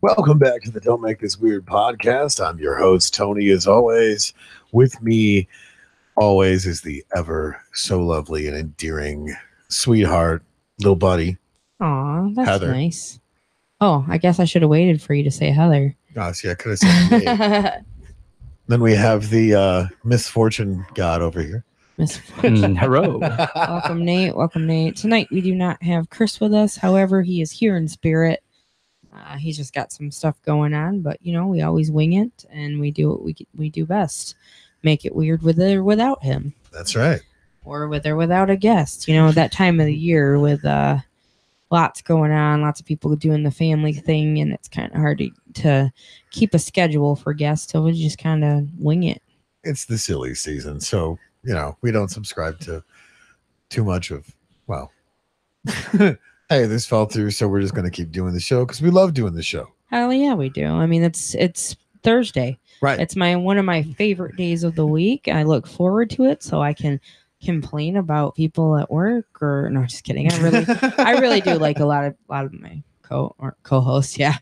Welcome back to the Don't Make This Weird podcast. I'm your host, Tony, as always. With me, always, is the ever so lovely and endearing sweetheart, little buddy. Aw, that's Heather. nice. Oh, I guess I should have waited for you to say Heather. Oh, see, I could have said Nate. Then we have the misfortune god over here. Hello. Welcome, Nate. Welcome, Nate. Tonight, we do not have Chris with us. However, he is here in spirit. He's just got some stuff going on, but you know, we always wing it and we do what we do best. Make it weird with or without him. That's right. Or with or without a guest. You know, that time of the year with lots going on, lots of people doing the family thing, and it's kind of hard to keep a schedule for guests, so we just kind of wing it. It's the silly season, so, you know, we don't subscribe to too much of, well... Hey, this fell through, so we're just going to keep doing the show because we love doing the show. Hell yeah, we do. I mean, it's Thursday. Right. It's one of my favorite days of the week. I look forward to it so I can complain about people at work or no, just kidding. I really do like a lot of my co-hosts. Yeah.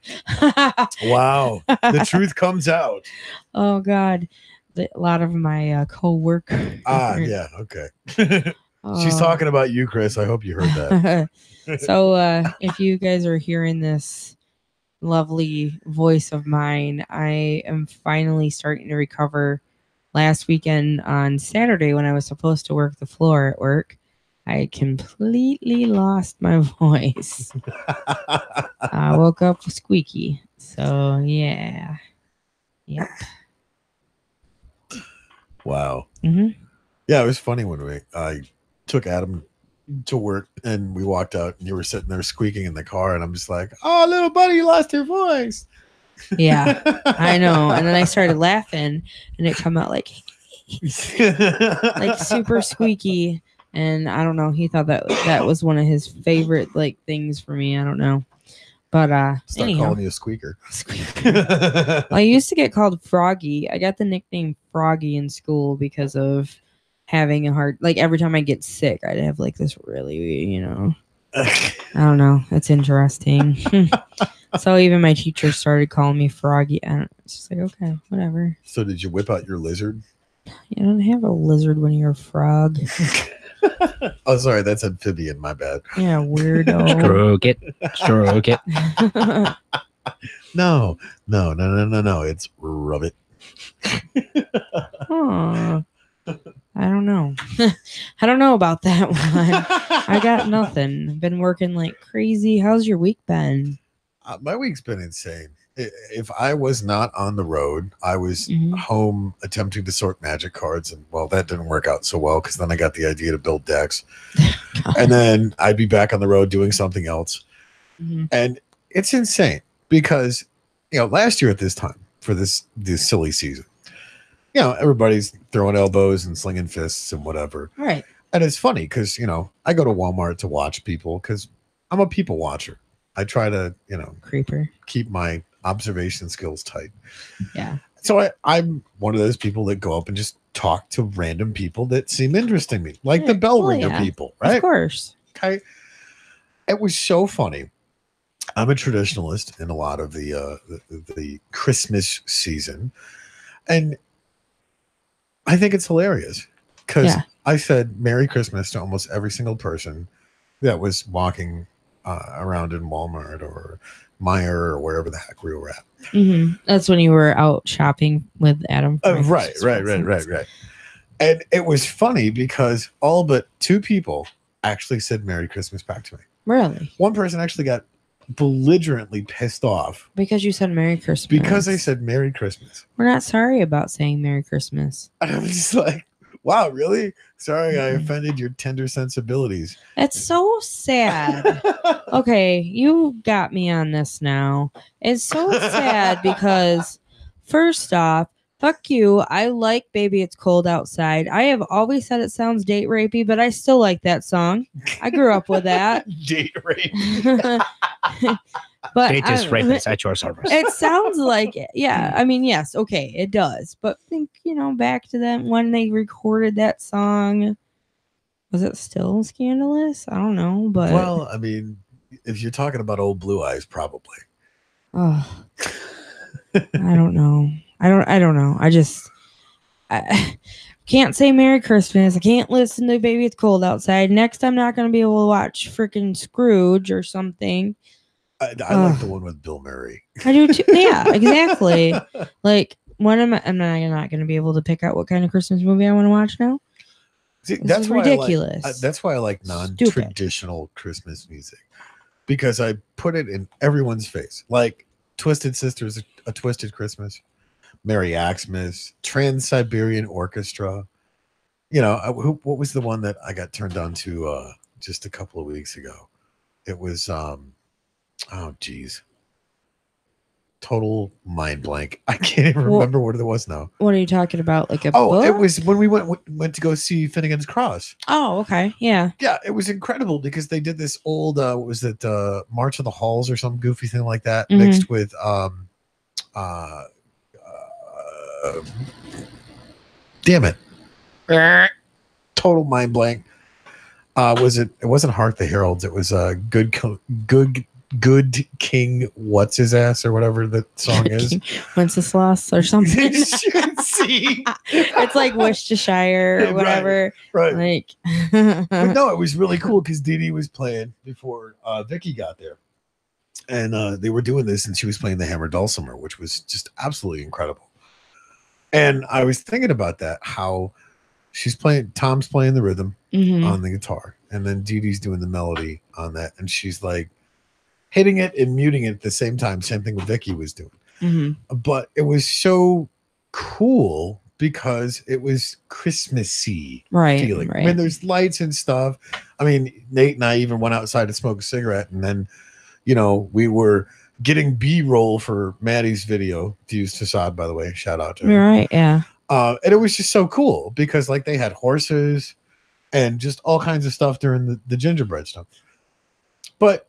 Wow. The truth comes out. Oh God. A lot of my co-workers. Yeah. Okay. She's talking about you, Chris. I hope you heard that. So if you guys are hearing this lovely voice of mine, I am finally starting to recover. Last weekend on Saturday when I was supposed to work the floor at work, I completely lost my voice. I woke up squeaky. So yeah. Yep. Wow. Mm-hmm. Yeah, it was funny when I took Adam to work and we walked out and you were sitting there squeaking in the car and I'm just like, oh, little buddy, you lost your voice. Yeah, I know. And then I started laughing and it come out like super squeaky. And I don't know, he thought that was one of his favorite like things for me. I don't know. But start calling you a squeaker. Well, I used to get called Froggy. I got the nickname Froggy in school because of having a hard, like every time I get sick, I'd have like this really, you know, I don't know. It's interesting. So even my teacher started calling me Froggy. It's just like, okay, whatever. So did you whip out your lizard? You don't have a lizard when you're a frog. Oh, sorry, that's amphibian. My bad. Yeah, weirdo. Stroke it. No. It's rub it. Huh. I don't know. I don't know about that one. I got nothing. Been working like crazy. How's your week been? My week's been insane. If I was not on the road, I was home attempting to sort magic cards. And, well, that didn't work out so well because then I got the idea to build decks. And then I'd be back on the road doing something else. Mm-hmm. And it's insane because, you know, last year at this time for this silly season, you know, everybody's throwing elbows and slinging fists and whatever. Right. And it's funny because, you know, I go to Walmart to watch people because I'm a people watcher. I try to, you know, keep my observation skills tight. Yeah. So I'm one of those people that go up and just talk to random people that seem interesting to me, like the bell ringer people, right? Of course. Okay. It was so funny. I'm a traditionalist in a lot of the Christmas season. And I think it's hilarious because I said Merry Christmas to almost every single person that was walking around in Walmart or Meijer or wherever the heck we were at. Mm-hmm. That's when you were out shopping with Adam. Right. And it was funny because all but two people actually said Merry Christmas back to me. Really? One person actually got belligerently pissed off. Because you said Merry Christmas. Because they said Merry Christmas. We're not sorry about saying Merry Christmas. And I was just like, wow, really? Sorry, I offended your tender sensibilities. It's so sad. Okay, you got me on this now. It's so sad because, first off, fuck you. I like Baby It's Cold Outside. I have always said it sounds date rapey, but I still like that song. I grew up with that. Date rape. But They just right beside your service. it sounds like it. Yeah. I mean, yes. Okay. It does. But think, back to that when they recorded that song. Was it still scandalous? I don't know. But Well, I mean, if you're talking about old Blue Eyes, probably. Oh, I don't know. I don't know. I can't say Merry Christmas. I can't listen to Baby It's Cold Outside. Next, I'm not going to be able to watch freaking Scrooge or something. I like the one with Bill Murray. I do too. Yeah, exactly. Like, I'm not going to be able to pick out what kind of Christmas movie I want to watch now. See, This is ridiculous. That's why I like non-traditional Christmas music, because I put it in everyone's face. Like Twisted Sisters, A Twisted Christmas, Merry Xmas, Trans-Siberian Orchestra. What was the one that I got turned on to just a couple of weeks ago? It was oh geez, total mind blank. I can't even remember what it was now. What are you talking about? Like a book? It was when we went to go see Finnegan's Cross. Oh, okay, yeah. It was incredible because they did this old what was it, March of the Halls or some goofy thing like that, mixed with damn it, total mind blank. It wasn't Hark the Heralds, it was good King what's his ass or whatever the song is. Wenceslas or something. See, it's like Worcestershire or whatever. Right. Like but no, it was really cool because Dee Dee was playing before Vicky got there. And they were doing this and she was playing the hammer dulcimer, which was just absolutely incredible. And I was thinking about that, how Tom's playing the rhythm on the guitar, and then Dee Dee's doing the melody on that, and she's like hitting it and muting it at the same time. Same thing with Vicky was doing. But it was so cool because it was Christmassy feeling. Right. I mean, there's lights and stuff. I mean, Nate and I even went outside to smoke a cigarette, and then, we were getting B-roll for Maddie's video. Views Facade, by the way. Shout out to her. Right, yeah. And it was just so cool because like they had horses and just all kinds of stuff during the gingerbread stuff. But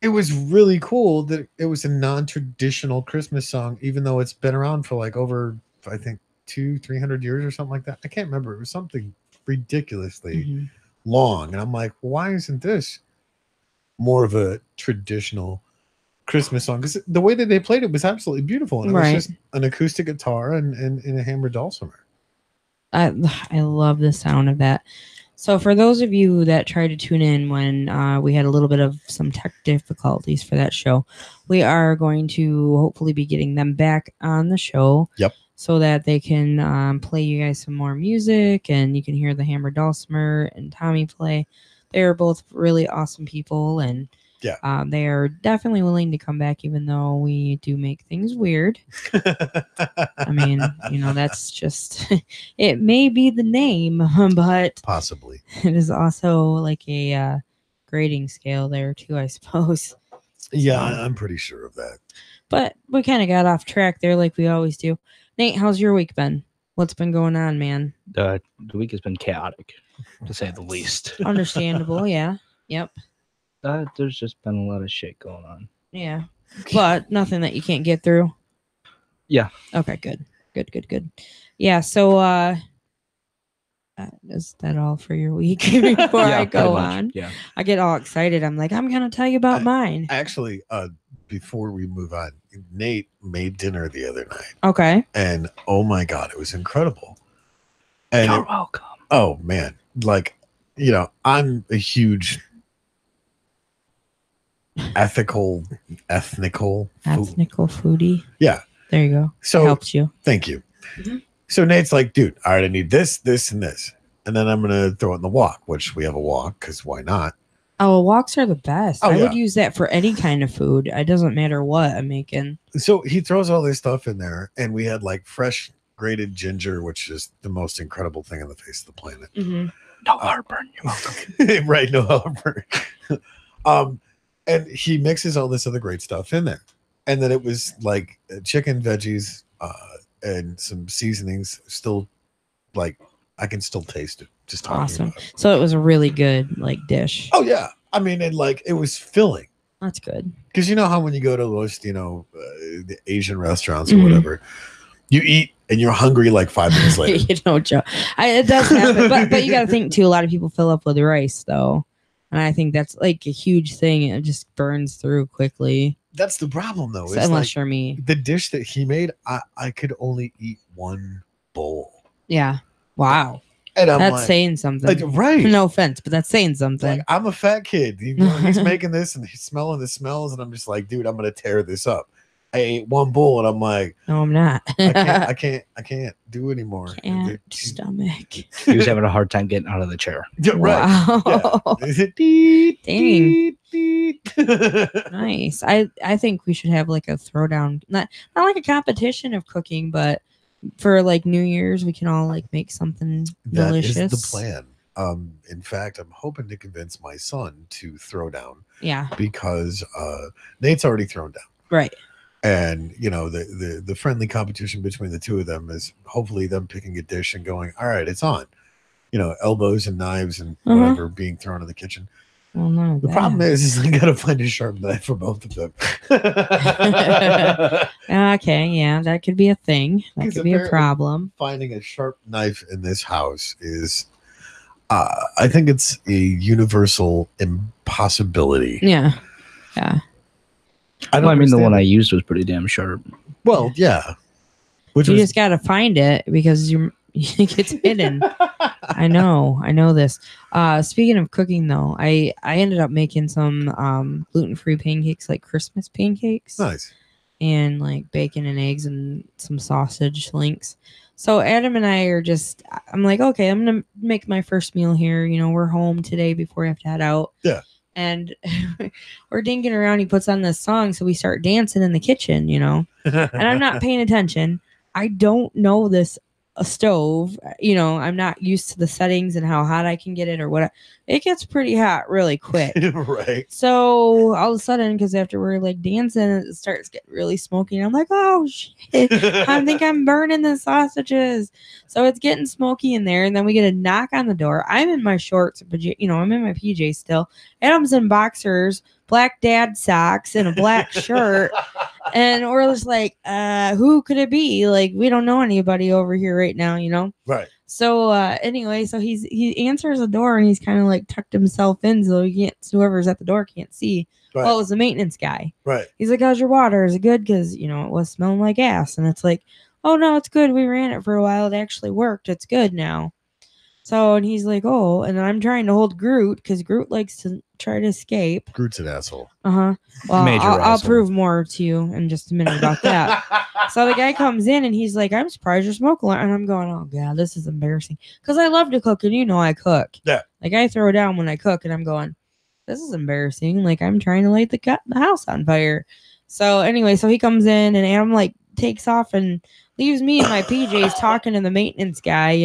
it was really cool that it was a non-traditional Christmas song, even though it's been around for like over, I think, 200-300 years or something like that. I can't remember. It was something ridiculously long. And I'm like, why isn't this more of a traditional Christmas song? Because the way that they played it was absolutely beautiful. And it was just an acoustic guitar and a hammered dulcimer. I love the sound of that. So for those of you that tried to tune in when we had a little bit of some tech difficulties for that show, we are going to hopefully be getting them back on the show. Yep. So that they can play you guys some more music and you can hear the hammer dulcimer and Tommy play. They are both really awesome people, and they are definitely willing to come back, even though we do make things weird. I mean, that's just, it may be the name, but possibly it is also like a grading scale there too, I suppose. Yeah, I'm pretty sure of that. But we kind of got off track there like we always do. Nate, how's your week been? What's been going on, man? The week has been chaotic, to say the least. Understandable, yeah. Yep. There's just been a lot of shit going on. Yeah. But nothing that you can't get through. Yeah. Okay, good. Yeah, so is that all for your week before I go on? Yeah. I get all excited. I'm like, I'm gonna tell you about mine. Actually, before we move on, Nate made dinner the other night. Okay. And oh my God, it was incredible. And you're welcome. Oh man. Like, I'm a huge ethnical foodie. Yeah. There you go. So it helps you. Thank you. So Nate's like, dude, all right, I need this, this, and this. And then I'm going to throw it in the wok, which we have a wok because why not? Oh, woks are the best. Oh, I would use that for any kind of food. It doesn't matter what I'm making. So he throws all this stuff in there, and we had like fresh grated ginger, which is the most incredible thing on the face of the planet. No heartburn. You're welcome. Right, no heartburn. And he mixes all this other great stuff in there. And then it was like chicken, veggies, and some seasonings. Still, like, I can still taste it. Just talking awesome. about it. So it was a really good dish. Oh yeah, I mean, and like it was filling. That's good. Because you know how when you go to most, the Asian restaurants or whatever, you eat and you're hungry like 5 minutes later. Joe. It does happen, but you got to think too. A lot of people fill up with rice though, and I think that's like a huge thing. It just burns through quickly. That's the problem though. So, unless you're me, the dish that he made, I could only eat one bowl. Yeah. Wow. And I'm that's saying something. Right. No offense, but that's saying something. Like, I'm a fat kid. He's making this and he's smelling the smells, and I'm just like, dude, I'm gonna tear this up. I ate one bowl and I'm like, no, I'm not. I can't do anymore. Can't stomach. He was having a hard time getting out of the chair. Yeah, right. Wow. Yeah. Dang. Nice. I think we should have like a throwdown, not like a competition of cooking, but for like New Year's we can all like make something delicious. That is the plan. In fact, I'm hoping to convince my son to throw down. Yeah. Because Nate's already thrown down. Right. And the friendly competition between the two of them is hopefully them picking a dish and going, all right, it's on. Elbows and knives and whatever being thrown in the kitchen. Well, no, the problem is I gotta find a sharp knife for both of them. Okay, yeah, that could be a thing. That could be a problem. Finding a sharp knife in this house is, I think it's a universal impossibility. Yeah. I mean, the one I used was pretty damn sharp. Well, yeah. You just gotta find it because it gets hidden. I know this. Speaking of cooking though, I ended up making some gluten-free pancakes, like Christmas pancakes. Nice. And like bacon and eggs and some sausage links. So Adam and I I'm like, okay, I'm gonna make my first meal here. We're home today before we have to head out. Yeah. And we're dinking around. He puts on this song, so we start dancing in the kitchen, and I'm not paying attention. I don't know this stove. I'm not used to the settings and how hot I can get it or what. It gets pretty hot really quick. Right. So all of a sudden, because after we're like dancing, it starts getting really smoky. And I'm like, oh shit, I think I'm burning the sausages. So it's getting smoky in there. And then we get a knock on the door. I'm in my shorts, but I'm in my PJs still. Adam's in boxers, black dad socks, and a black shirt. And we're just like, who could it be? Like, we don't know anybody over here right now, Right. So anyway, so he answers the door and he's kind of like tucked himself in so whoever's at the door can't see. Right. Well, it was the maintenance guy. Right. He's like, how's your water? Is it good? Because, it was smelling like ass. And it's like, oh, no, it's good. We ran it for a while. It actually worked. It's good now. So, and he's like, oh, and I'm trying to hold Groot because Groot likes to try to escape. Groot's an asshole. Well, I'll prove more to you in just a minute about that. So the guy comes in and he's like, I'm surprised you're smoking. And I'm going, oh, God, this is embarrassing. Because I love to cook and I cook. Yeah. Like I throw down when I cook and I'm going, this is embarrassing. Like I'm trying to light the house on fire. So anyway, so he comes in and Adam like takes off and leaves me in my PJs talking to the maintenance guy,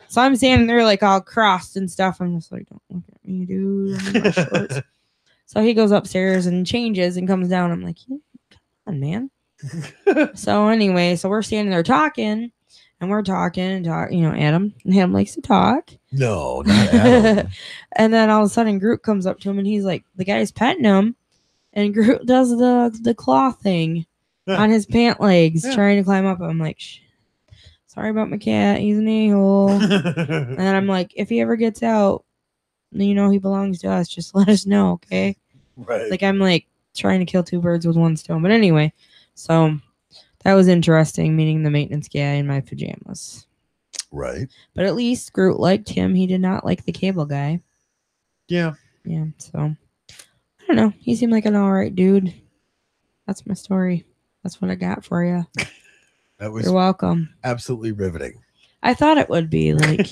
So I'm standing there like all crossed and stuff. I'm just like, don't look at me, dude. I'm in my shorts. So he goes upstairs and changes and comes down. I'm like, yeah, come on, man. So anyway, so we're standing there talking and we're talking and Adam likes to talk. No, not Adam. And then all of a sudden Groot comes up to him and he's like, the guy's petting him and Groot does the claw thing on his pant legs, trying to climb up. I'm like, shit. Sorry about my cat. He's an a-hole. And then I'm like, if he ever gets out, he belongs to us. Just let us know, okay? Right. Like I'm like trying to kill two birds with one stone. But anyway, so that was interesting meeting the maintenance guy in my pajamas. Right. But at least Groot liked him. He did not like the cable guy. Yeah. Yeah. So I don't know. He seemed like an all right dude. That's my story. That's what I got for you. You're welcome. Absolutely riveting. I thought it would be like,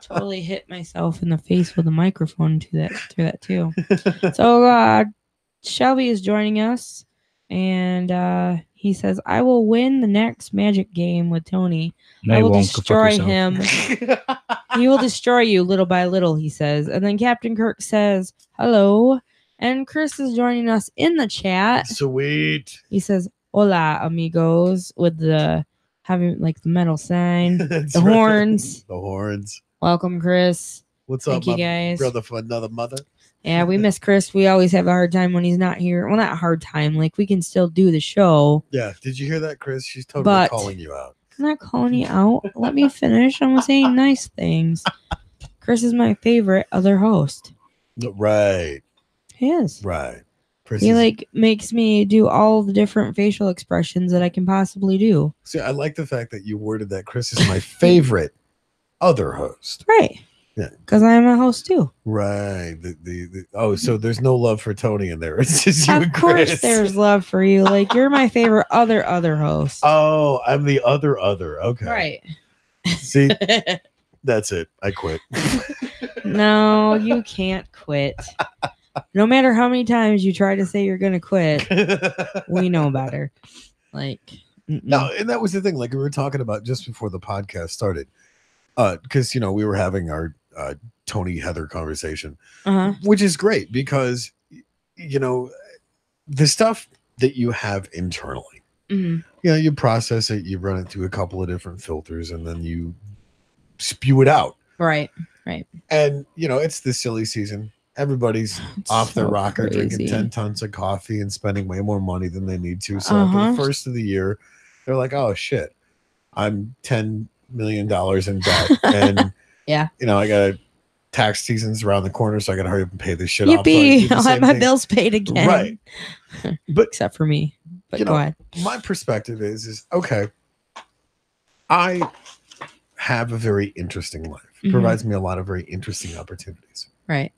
totally hit myself in the face with a microphone through that too. So Shelby is joining us and he says, I will win the next Magic game with Tony. I will destroy him. He will destroy you little by little, he says. And then Captain Kirk says, hello. And Chris is joining us in the chat. Sweet. He says, hola, amigos, with the having like the metal sign, the horns. The horns. Welcome, Chris. What's Thank up, you my guys. brother for another mother? Yeah, we miss Chris. We always have a hard time when he's not here. Well, not a hard time. Like, we can still do the show. Yeah. Did you hear that, Chris? She's totally But calling you out. I'm not calling you out. Let me finish. I'm saying nice things. Chris is my favorite other host. Right. He is. Right. Chris He is, makes me do all the different facial expressions that I can possibly do. see, I like the fact that you worded that Chris is my favorite other host. Right. Yeah. Because I am a host too. Right. So there's no love for Tony in there. It's just you Of and course Chris. there's love for you. Like, you're my favorite other host. Oh, I'm the other. Okay. Right. See, that's it. I quit. No, you can't quit. No matter how many times you try to say you're going to quit, we know better. Like, no, and that was the thing. Like we were talking about just before the podcast started, because we were having our Tony Heather conversation, which is great because the stuff that you have internally, you process it, you run it through a couple of different filters, and then you spew it out. Right. And it's the silly season. Everybody's off their rocker, crazy. drinking 10 tons of coffee and spending way more money than they need to. So after the first of the year, they're like, "Oh shit, I'm $10 million in debt," and yeah, I got tax season's around the corner, so I got to hurry up and pay this shit Yippee! off. So I'll have my bills paid again, right? But except for me. But go ahead. My perspective is okay. I have a very interesting life. It provides me a lot of very interesting opportunities. Right.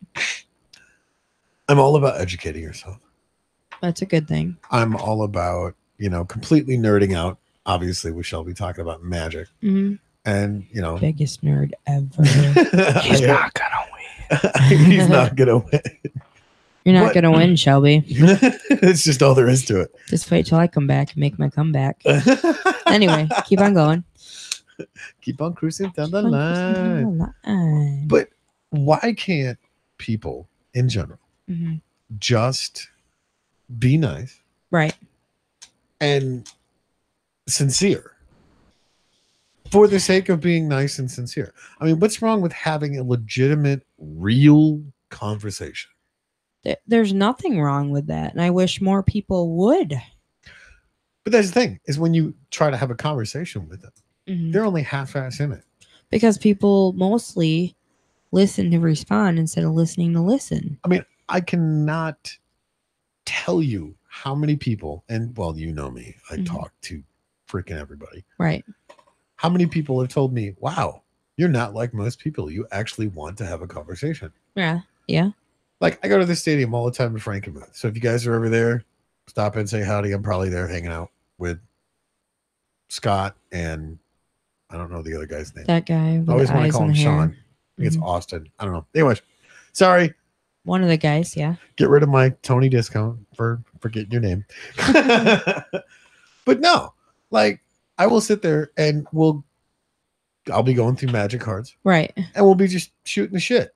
I'm all about educating yourself. That's a good thing. I'm all about, completely nerding out. Obviously, we shall be talking about magic. And, biggest nerd ever. He's not going to win. He's not going to win. You're not going to win, Shelby. It's just all there is to it. Just wait till I come back and make my comeback. Anyway, keep on going. Keep on cruising down the line. But why can't people in general just be nice, right, and sincere for the sake of being nice and sincere? I mean, what's wrong with having a legitimate, real conversation? There's nothing wrong with that, and I wish more people would. But that's the thing, is when you try to have a conversation with them, they're only half-ass in it. Because people mostly listen to respond instead of listening to listen. I mean, I cannot tell you how many people, and well, you know me, I talk to freaking everybody. Right. How many people have told me, wow, you're not like most people. You actually want to have a conversation. Yeah. Yeah. Like, I go to the stadium all the time in Frankenmuth. So if you guys are over there, stop and say howdy. I'm probably there hanging out with Scott and I don't know the other guy's name. That guy. I always want to call him Sean. I think it's Austin. I don't know. Anyways, sorry. One of the guys, yeah. Get rid of my Tony discount for forgetting your name. But no, like, I will sit there and I'll be going through magic cards. Right. And we'll be just shooting the shit.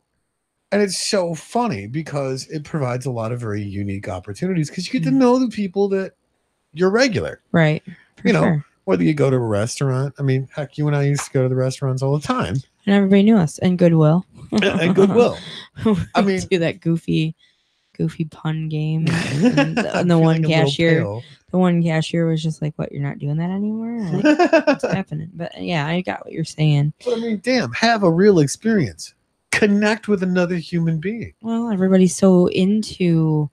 And it's so funny because it provides a lot of very unique opportunities because you get to know the people that you're regular. Right. For sure. Whether you go to a restaurant. I mean, heck, you and I used to go to the restaurants all the time. And everybody knew us. And Goodwill. And Goodwill. I mean, do that goofy pun game. And the one cashier. The one cashier was just like, "What? You're not doing that anymore? Like, what's happening?" But yeah, I got what you're saying. But I mean, damn, have a real experience. Connect with another human being. Well, everybody's so into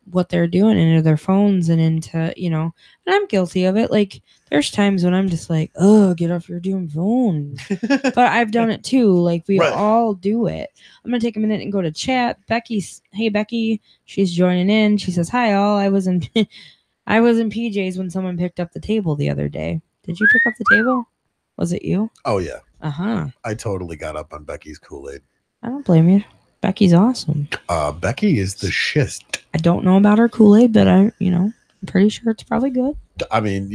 what they're doing, into their phones and into, and I'm guilty of it. Like, there's times when I'm just like, "Oh, get off your damn phone." But I've done it too. Like, we all do it. I'm going to take a minute and go to chat. Hey, Becky, she's joining in. She says, "Hi, all. I was in PJs when someone picked up the table the other day." Did you pick up the table? Was it you? Oh, yeah. I totally got up on Becky's Kool-Aid. I don't blame you. Becky's awesome. Becky is the shit. I don't know about her Kool-Aid, but I'm pretty sure it's probably good. I mean,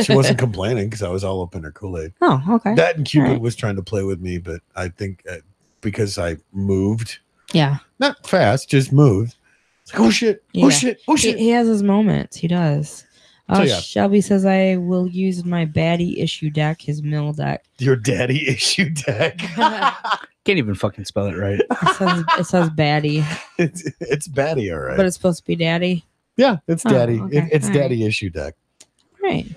she wasn't complaining because I was all up in her Kool-Aid. Oh, okay. That and Cupid was trying to play with me, but I think because I moved. Yeah. Not fast, just moved. It's like, oh shit, oh shit, oh shit. He has his moments. He does. So, yeah. Shelby says I will use my baddie issue deck, his mill deck. Your daddy issue deck. Can't even fucking spell it right. It says baddie, It's baddie, all right. but it's supposed to be daddy. Yeah, it's daddy. Okay. It's All daddy issue deck. Right.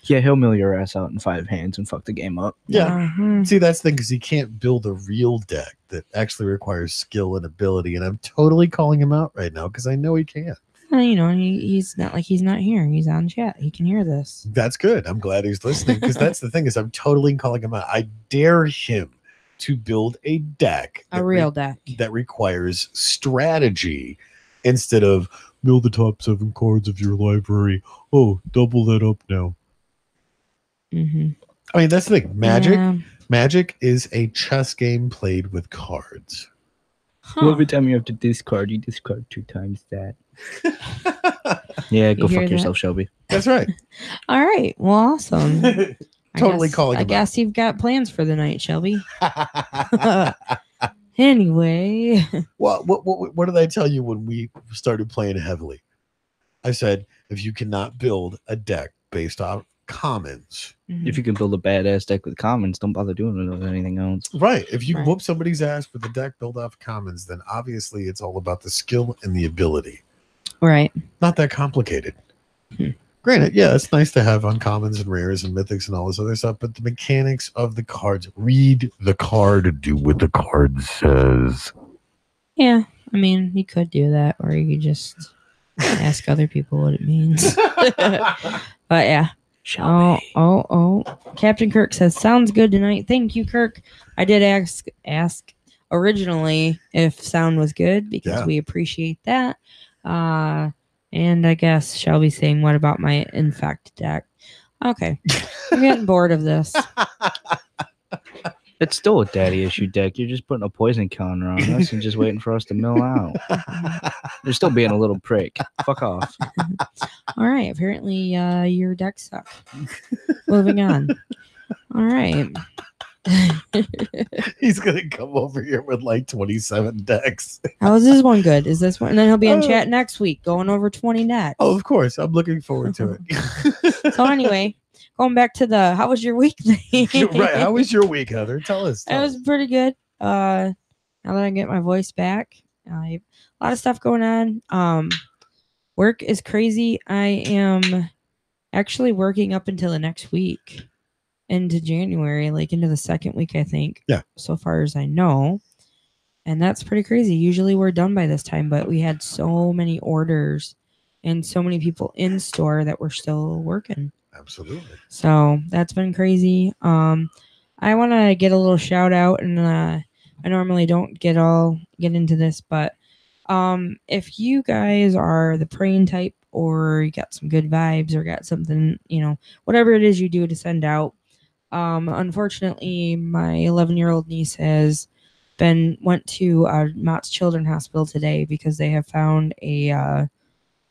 Yeah, he'll mill your ass out in 5 hands and fuck the game up. Yeah. Uh-huh. See, that's the thing, because he can't build a real deck that actually requires skill and ability. And I'm totally calling him out right now because I know he can. Well, you know, he's not like he's not here. He's on chat. He can hear this. That's good. I'm glad he's listening, because that's the thing, is I'm totally calling him out. I dare him to build a deck. A real deck. That requires strategy instead of build the top 7 cards of your library. Oh, double that up now. Mm-hmm. I mean, that's the thing. Magic. Yeah. Magic is a chess game played with cards. Well, Huh. every time you have to discard, you discard 2 times that. Yeah, go You hear fuck that? yourself, Shelby. That's right. All right. Well, awesome. Totally calling I him guess you've got plans for the night, Shelby. Anyway. Well, what did I tell you when we started playing heavily? I said, if you cannot build a deck based off commons, If you can build a badass deck with commons, don't bother doing it with anything else. right? If you Right. whoop somebody's ass with a deck built off commons, then obviously it's all about the skill and the ability. Right. Not that complicated. Granted, yeah, it's nice to have uncommons and rares and mythics and all this other stuff, but the mechanics of the cards, read the card, do what the card says. Yeah. I mean, you could do that, or you could just ask other people what it means. But yeah. Oh. Captain Kirk says, sounds good tonight. Thank you, Kirk. I did ask originally if sound was good, because Yeah. we appreciate that. And I guess Shelby's saying, what about my infect deck? Okay. I'm getting bored of this. It's still a daddy issue deck. You're just putting a poison counter on us and just waiting for us to mill out. You're still being a little prick. Fuck off. All right. Apparently, your deck sucks. Moving on. All right. He's gonna come over here with like 27 decks. How is this one good? Is this one? And then he'll be in chat next week going over 20 decks. Oh, of course. I'm looking forward to it. So anyway, going back to the how was your week thing? Right. How was your week, Heather? Tell us. It was pretty good. Now that I get my voice back, a lot of stuff going on. Work is crazy. I am actually working up until the next week, into January, like into the second week, I think. Yeah. So far as I know. And that's pretty crazy. Usually we're done by this time, but we had so many orders and so many people in store that we're still working. Absolutely. So that's been crazy. I want to get a little shout out, and I normally don't get into this, but if you guys are the praying type, or you got some good vibes, or got something, whatever it is you do to send out. Unfortunately, my 11-year-old niece went to Mott's Children's Hospital today because they have found a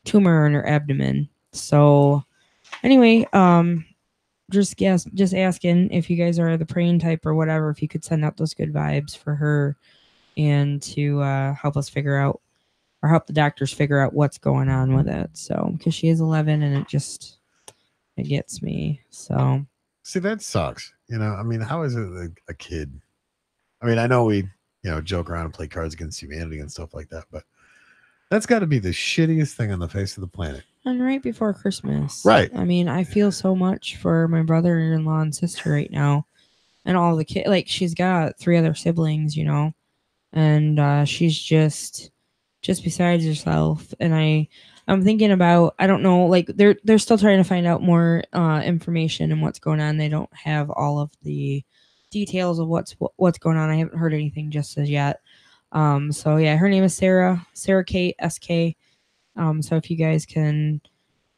tumor in her abdomen. So anyway, just asking if you guys are the praying type or whatever, if you could send out those good vibes for her, and to help us figure out, or help the doctors figure out what's going on with it. So, because she is 11, and it gets me. So, see, that sucks. I mean, how is it a kid? I mean, I know we, joke around and play Cards Against Humanity and stuff like that, but that's got to be the shittiest thing on the face of the planet. And right before Christmas. Right. I mean, I feel so much for my brother-in-law and sister right now, and all the kids. Like, she's got 3 other siblings, and she's just besides herself. And I'm thinking about, I don't know, like they're still trying to find out more information and what's going on. They don't have all of the details of what's going on. I haven't heard anything just as yet. So yeah, her name is Sarah Kate SK. So if you guys can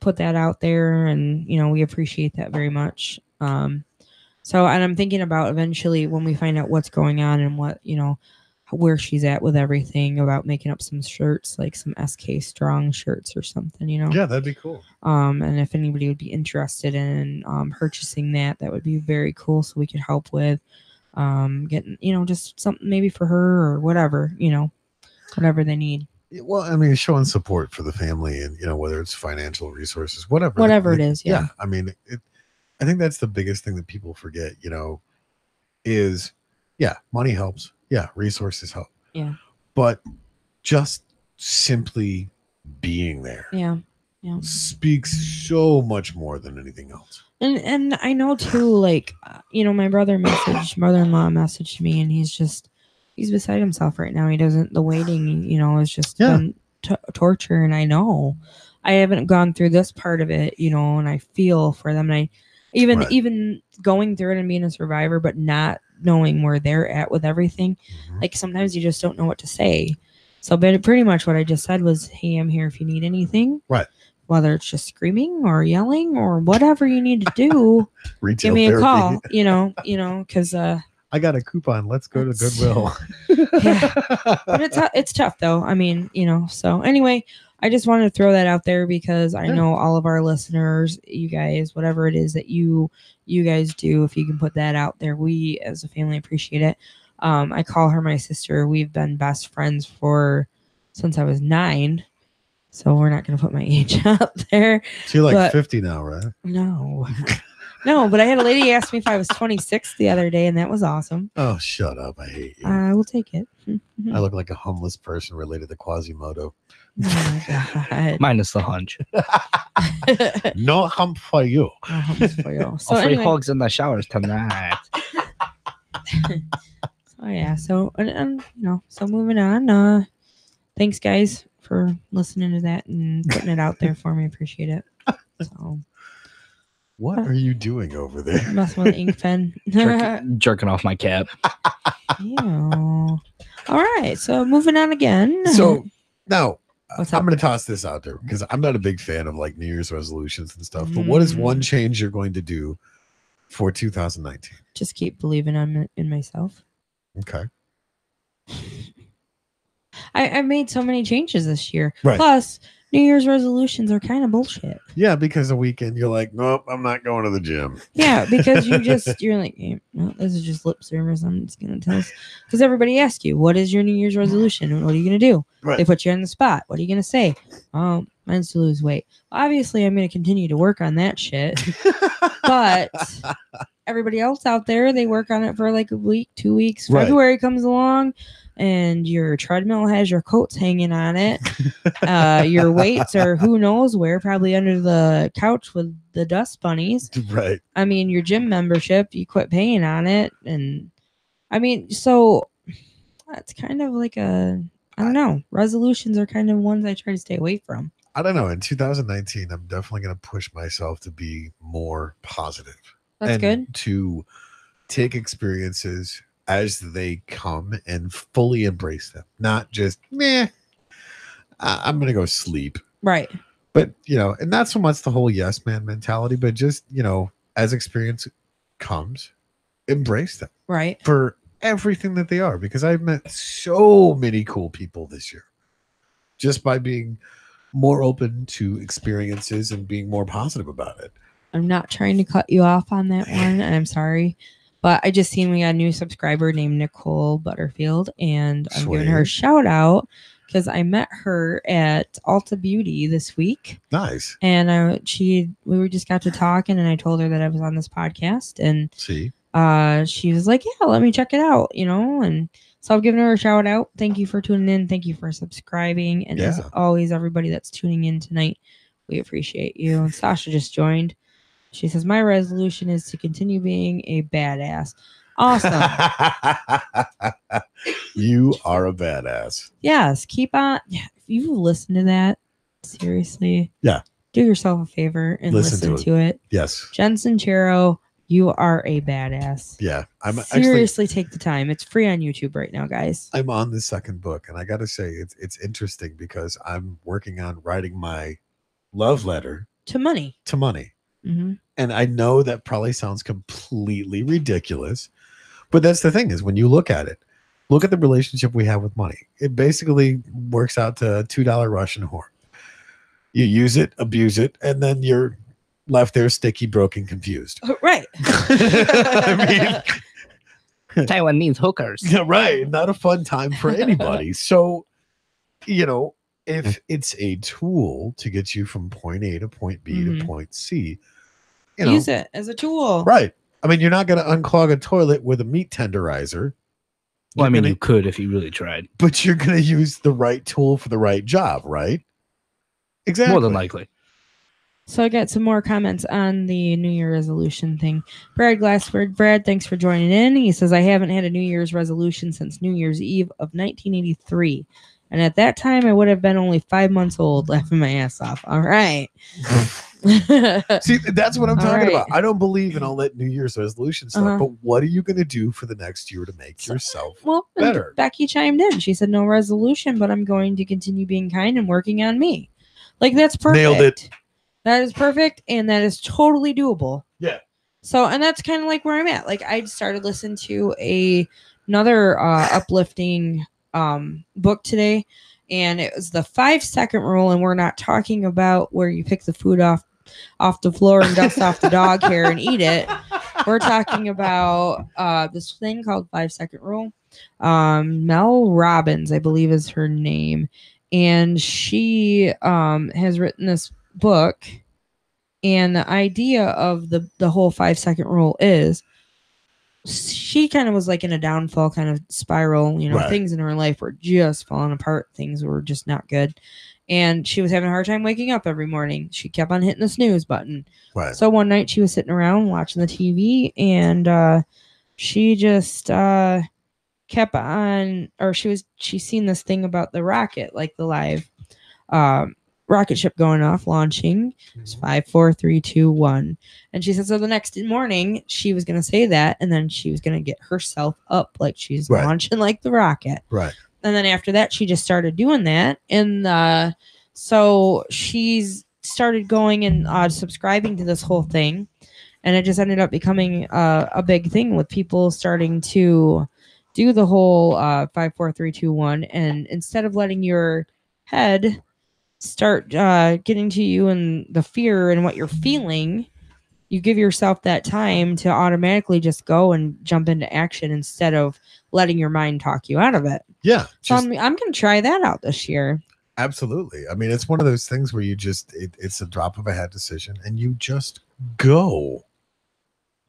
put that out there, and we appreciate that very much. So, and I'm thinking about eventually, when we find out what's going on and what, where she's at with everything, about making up some shirts, like some SK Strong shirts or something, Yeah, that'd be cool. And if anybody would be interested in purchasing that would be very cool, so we could help with getting, just something maybe for her, or whatever, whatever they need. Well, I mean, showing support for the family, and whether it's financial resources, whatever it is. Yeah. I mean, I think that's the biggest thing that people forget, is, yeah, money helps. Yeah, resources help. Yeah. But just simply being there Yeah. speaks so much more than anything else. And I know too, like, my mother-in-law messaged me, and he's beside himself right now. He doesn't, the waiting, is just been torture. And I know I haven't gone through this part of it, and I feel for them. And I even going through it and being a survivor, but not knowing where they're at with everything. Like, sometimes you just don't know what to say. So pretty much what I just said was, hey, I'm here if you need anything. Right. Whether it's just screaming or yelling or whatever you need to do, give me a call, because I got a coupon. Let's go to Goodwill. Yeah. But it's tough though. I mean, so anyway, I just wanted to throw that out there because I know all of our listeners, you guys, whatever it is that you guys do, if you can put that out there, we as a family appreciate it. I call her my sister. We've been best friends since I was 9. So we're not going to put my age out there. So you're like 50 now, right? No. No, but I had a lady ask me if I was 26 the other day, and that was awesome. Oh, shut up. I hate you. I will take it. I look like a homeless person related to Quasimodo. Oh, my God. Minus the hunch. No hump for you. No humps for you. So Free anyway, hugs in the showers tonight. so yeah, so so moving on. Thanks guys for listening to that and putting it out there for me. Appreciate it. So what are you doing over there? Messing with the ink pen. Jerking off my cap. Ew. All right, so moving on again. So now What's I'm up? going to toss this out there because I'm not a big fan of like New Year's resolutions and stuff. But what is one change you're going to do for 2019? Just keep believing in myself. Okay. I've made so many changes this year. Right. Plus, New Year's resolutions are kind of bullshit. Yeah, because a weekend you're like, nope, I'm not going to the gym. Yeah, because you're like, hey, well, this is just lip service. I'm just gonna tell us because everybody asks you, what is your New Year's resolution? What are you gonna do? Right. They put you on the spot. What are you gonna say? Oh, mine's to lose weight. Obviously, I'm gonna continue to work on that shit. But everybody else out there, they work on it for like a week, 2 weeks. Right. February comes along, and your treadmill has your coats hanging on it. Your weights are who knows where, probably under the couch with the dust bunnies. Right. I mean, your gym membership, you quit paying on it. And I mean, so that's kind of like I don't know. Resolutions are kind of ones I try to stay away from. I don't know. In 2019, I'm definitely going to push myself to be more positive. That's good. To take experiences as they come and fully embrace them. Not just, meh, I'm going to go sleep. Right. But, and not so much the whole yes man mentality, but just, as experience comes, embrace them. Right. For everything that they are. Because I've met so many cool people this year. Just by being more open to experiences and being more positive about it. I'm not trying to cut you off on that one. I'm sorry. But I just seen we got a new subscriber named Nicole Butterfield, and I'm giving her a shout out because I met her at Ulta Beauty this week. Nice. And we just got to talking, and I told her that I was on this podcast, and she was like, "Yeah, let me check it out," and so I'm giving her a shout out. Thank you for tuning in. Thank you for subscribing, and as always, everybody that's tuning in tonight, we appreciate you. And Sasha just joined. She says, my resolution is to continue being a badass. Awesome. You are a badass. Yes. Keep on. Yeah, if you listen to that, seriously. Yeah. Do yourself a favor and listen to it. Yes. Jen Sincero, you are a badass. Yeah. I'm seriously take the time. It's free on YouTube right now, guys. I'm on the second book, and I got to say it's interesting because I'm working on writing my love letter to money. Mm-hmm. And I know that probably sounds completely ridiculous, but that's the thing is when you look at the relationship we have with money. It basically works out to a $2 Russian whore. You use it, abuse it, and then you're left there sticky, broken, confused. Right. I mean, Taiwan needs hookers. Yeah, right. Not a fun time for anybody. So, if it's a tool to get you from point A to point B to point C, use it as a tool. Right. I mean, you're not going to unclog a toilet with a meat tenderizer. Well, I mean, you could if you really tried. But you're going to use the right tool for the right job, right? Exactly. More than likely. So I got some more comments on the New Year resolution thing. Brad Glassford. Brad, thanks for joining in. He says, I haven't had a New Year's resolution since New Year's Eve of 1983. And at that time, I would have been only 5 months old, laughing my ass off. All right. See, that's what I'm talking about. I don't believe in all that New Year's resolution stuff, but what are you going to do for the next year to make yourself better? Becky chimed in. She said, no resolution, but I'm going to continue being kind and working on me. Like, that's perfect. Nailed it. That is perfect, and that is totally doable. Yeah. So, and that's kind of like where I'm at. Like, I started listening to another uplifting book today, and it was the 5-second rule. And we're not talking about where you pick the food off the floor and dust off the dog hair and eat it. We're talking about this thing called 5-second rule. Mel Robbins, I believe, is her name, and she has written this book. And the idea of the whole 5-second rule is she kind of was like in a downfall kind of spiral, things in her life were just falling apart. Things were just not good. And she was having a hard time waking up every morning. She kept on hitting the snooze button. Right. So one night she was sitting around watching the TV, and she just kept on, or she seen this thing about the rocket, like the live rocket ship going off, launching. It's 5, 4, 3, 2, 1. And she said, so the next morning she was going to say that, and then she was going to get herself up like she's launching like the rocket. Right. And then after that, she just started doing that. And so she's started going and subscribing to this whole thing. And it just ended up becoming a big thing with people starting to do the whole 5, 4, 3, 2, 1. And instead of letting your head start getting to you and the fear and what you're feeling, you give yourself that time to automatically just go and jump into action instead of letting your mind talk you out of it. Yeah. So I'm going to try that out this year. Absolutely. I mean, it's one of those things where you just, it's a drop of a hat decision and you just go.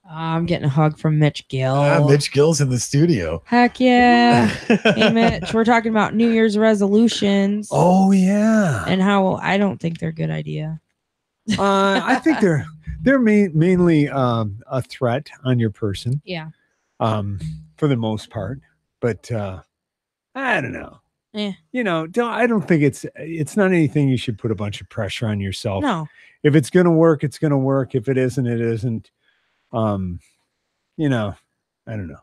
I'm getting a hug from Mitch Gill. Mitch Gill's in the studio. Heck yeah. Hey, Mitch, we're talking about New Year's resolutions. Oh, yeah. And how I don't think they're a good idea. I think they're mainly a threat on your person. Yeah. For the most part. But I don't know. Yeah. I don't think it's not anything you should put a bunch of pressure on yourself. No. If it's going to work, it's going to work. If it isn't, it isn't. I don't know.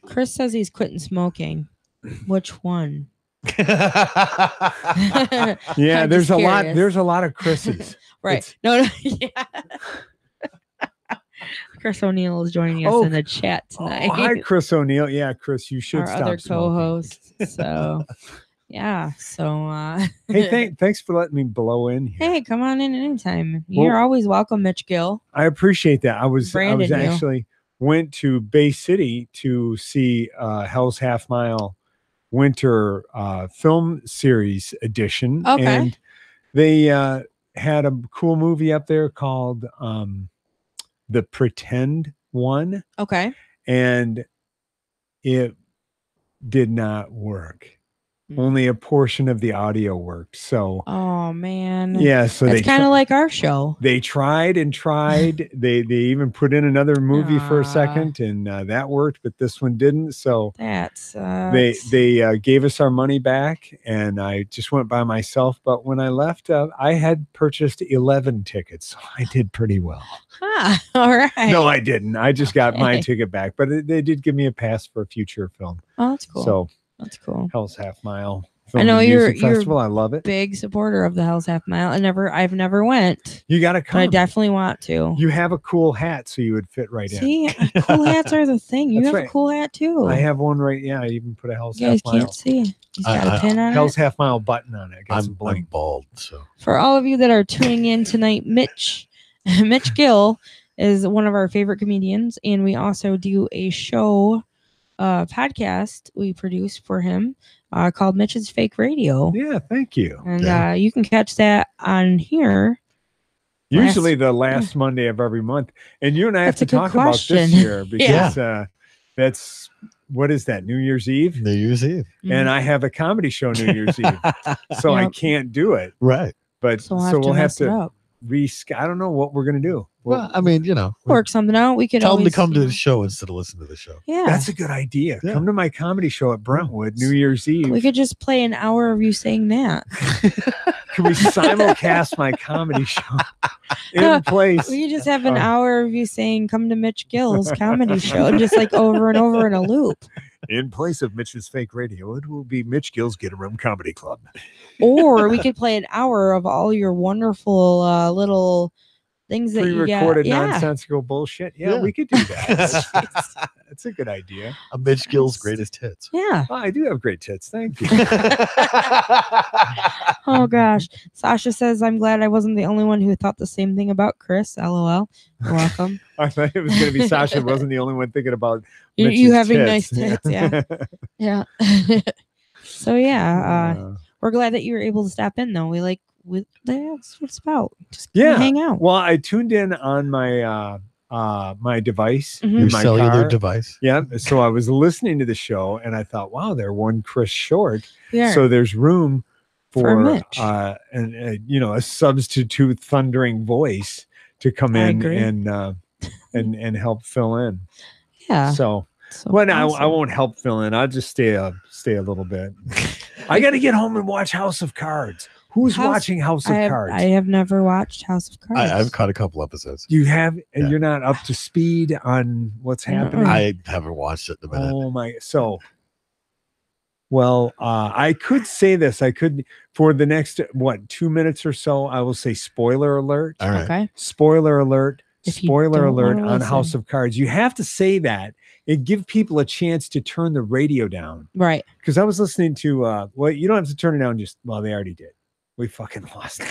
Chris says he's quitting smoking. Which one? Yeah, there's a lot of Chris's. Right. No, yeah. Chris O'Neill is joining us in the chat tonight. Oh, hi, Chris O'Neill. Yeah, Chris, you should our stop other smoking. co-host. So, yeah. So, hey, thanks for letting me blow in here. Hey, come on in anytime. You're always welcome, Mitch Gill. I appreciate that. I was actually went to Bay City to see Hell's Half Mile Winter Film Series edition. Okay. And they had a cool movie up there called The Pretend One. Okay. And it did not work. Only a portion of the audio worked. So, oh man, yeah. So it's kind of like our show. They tried and tried. they even put in another movie for a second, and that worked, but this one didn't. So that's they gave us our money back, and I just went by myself. But when I left, I had purchased 11 tickets, so I did pretty well. All right. No, I didn't. I just got my ticket back, but they did give me a pass for a future film. Oh, that's cool. So. That's cool. Hell's Half Mile. I know you're festival. I love it. Big supporter of the Hell's Half Mile. I've never went. You got to come. But I definitely want to. You have a cool hat, so you would fit right in. See, cool hats are the thing. You have a cool hat too. I have one right. Yeah, I even put a Hell's Half Mile. You guys can't see. He's got a pin on Hell's it. Half Mile button on it. I'm bald, so. For all of you that are tuning in tonight, Mitch Gill is one of our favorite comedians, and we also do a show podcast we produce for him called Mitch's Fake Radio. Yeah, thank you. And you can catch that on here. Usually the last Monday of every month. And you and I have to talk about this year because that's what is that? New Year's Eve? New Year's Eve. And I have a comedy show New Year's Eve. So I can't do it. Right. But so we'll have to I don't know what we're going to do. Well, I mean, work something out. We could tell them to come to the show instead of listen to the show. Yeah. That's a good idea. Yeah. Come to my comedy show at Brentwood, New Year's Eve. We could just play an hour of you saying that. Can we simulcast my comedy show in place? We could just have an hour of you saying, come to Mitch Gill's comedy show, just like over and over in a loop. In place of Mitch's fake radio, it will be Mitch Gill's Get a Room Comedy Club. Or we could play an hour of all your wonderful little things that you get. Pre-recorded nonsensical bullshit. Yeah, we could do that. That's a good idea. A Mitch Gill's greatest hits. Yeah. Oh, I do have great tits. Thank you. Oh, gosh. Sasha says, I'm glad I wasn't the only one who thought the same thing about Chris. LOL. You're welcome. I thought it was going to be Sasha wasn't the only one thinking about you having tits. nice tits. Yeah. Yeah. So, we're glad that you were able to stop in, though. That's what it's about. Just hang out. Well, I tuned in on my my device, your my cellular car. device. Yeah. So I was listening to the show and I thought, wow, they're one Chris short. Yeah. So there's room for Mitch. a substitute thundering voice to come in and help fill in. Yeah. So I won't help fill in. I'll just stay a little bit. I got to get home and watch House of Cards. Who's watching House of Cards? I have never watched House of Cards. I've caught a couple episodes. You have? Yeah. You're not up to speed on what's happening? I haven't watched it in a minute. Oh, my. So, well, I could say this. I could, for the next, 2 minutes or so, I will say spoiler alert. All right. Okay. Spoiler alert. Spoiler alert on House of Cards. You have to say that and give people a chance to turn the radio down. Right. Because I was listening to, you don't have to turn it down. They already did. We fucking lost it.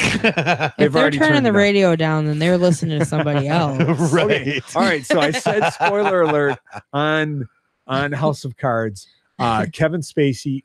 If they're turning the radio down, then they're listening to somebody else. Right. Okay. All right. So I said spoiler alert on House of Cards. Kevin Spacey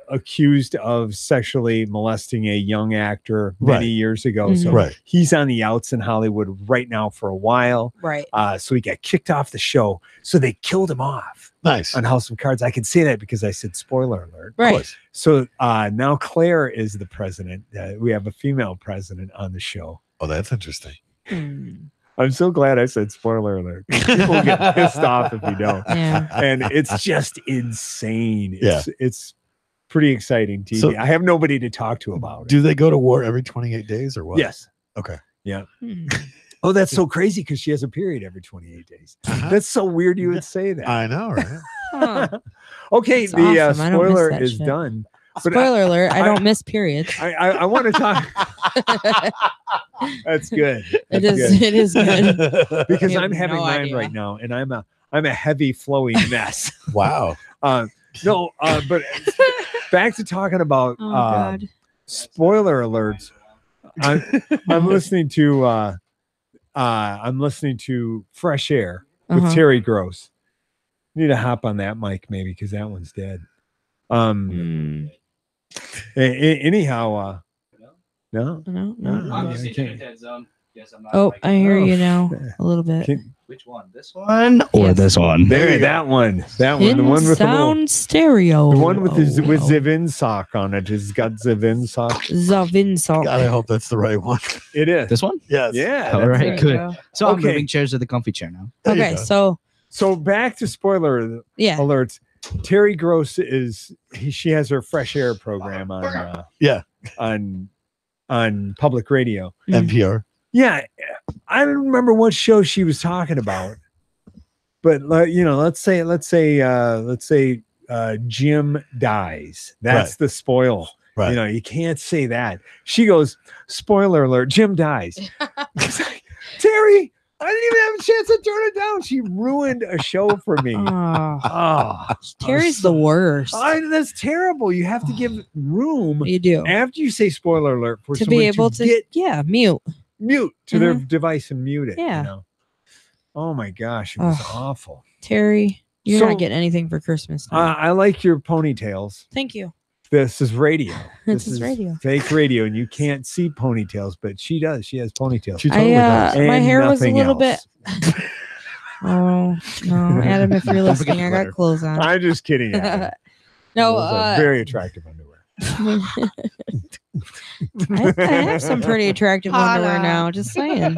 accused of sexually molesting a young actor many years ago. Mm-hmm. So he's on the outs in Hollywood right now for a while. Right. So he got kicked off the show. So they killed him off. Nice. On House of Cards. I can say that because I said spoiler alert. Right. So now Claire is the president. We have a female president on the show. Oh, that's interesting. I'm so glad I said spoiler alert. People get pissed off if you don't. Yeah. And it's just insane. Yeah. It's pretty exciting TV. So, I have nobody to talk to about it. Do they go to war every 28 days or what? Yes. Okay. Yeah. Oh, that's so crazy because she has a period every 28 days. That's so weird you would say that. I know, right? Okay, That's the awesome. spoiler is done. But spoiler alert, I don't miss periods. I want to talk. That's good. It is good. Because I'm having mine right now, and I'm a heavy flowing mess. Wow. But back to talking about spoiler alerts. I'm listening to Fresh Air with Terry Gross. Need to hop on that mic maybe because that one's dead. Anyhow, no. Oh, I hear you now a little bit. Which one? This one or this one? There, that one. That one. The one with sound stereo. The one with with Zavinsock on it. It's got Zavinsock. Zavinsock. God, I hope that's the right one. It is. This one? Yes. Yeah. All right, good. Go. So I'm moving chairs to the comfy chair now. Okay, so back to spoiler alerts. Terry Gross she has her Fresh Air program on public radio. NPR. Yeah, I don't remember what show she was talking about, but let's say Jim dies. That's the spoil. Right. You can't say that. She goes, spoiler alert, Jim dies. Terry, I didn't even have a chance to turn it down. She ruined a show for me. Terry's the worst. That's terrible. You have to give room. You do. After you say spoiler alert for to be able to mute to their device and mute it. Yeah. Oh my gosh, it was awful. Terry, you're not getting anything for Christmas now. I like your ponytails. Thank you. This is radio. This is radio. Fake radio, and you can't see ponytails, but she does. She has ponytails. She totally does. My hair was a little bit. Oh no, Adam, if you're listening, I got Glitter. clothes on. I'm just kidding. Adam. No, Those are very attractive underwear. I have some pretty attractive underwear now. Just saying.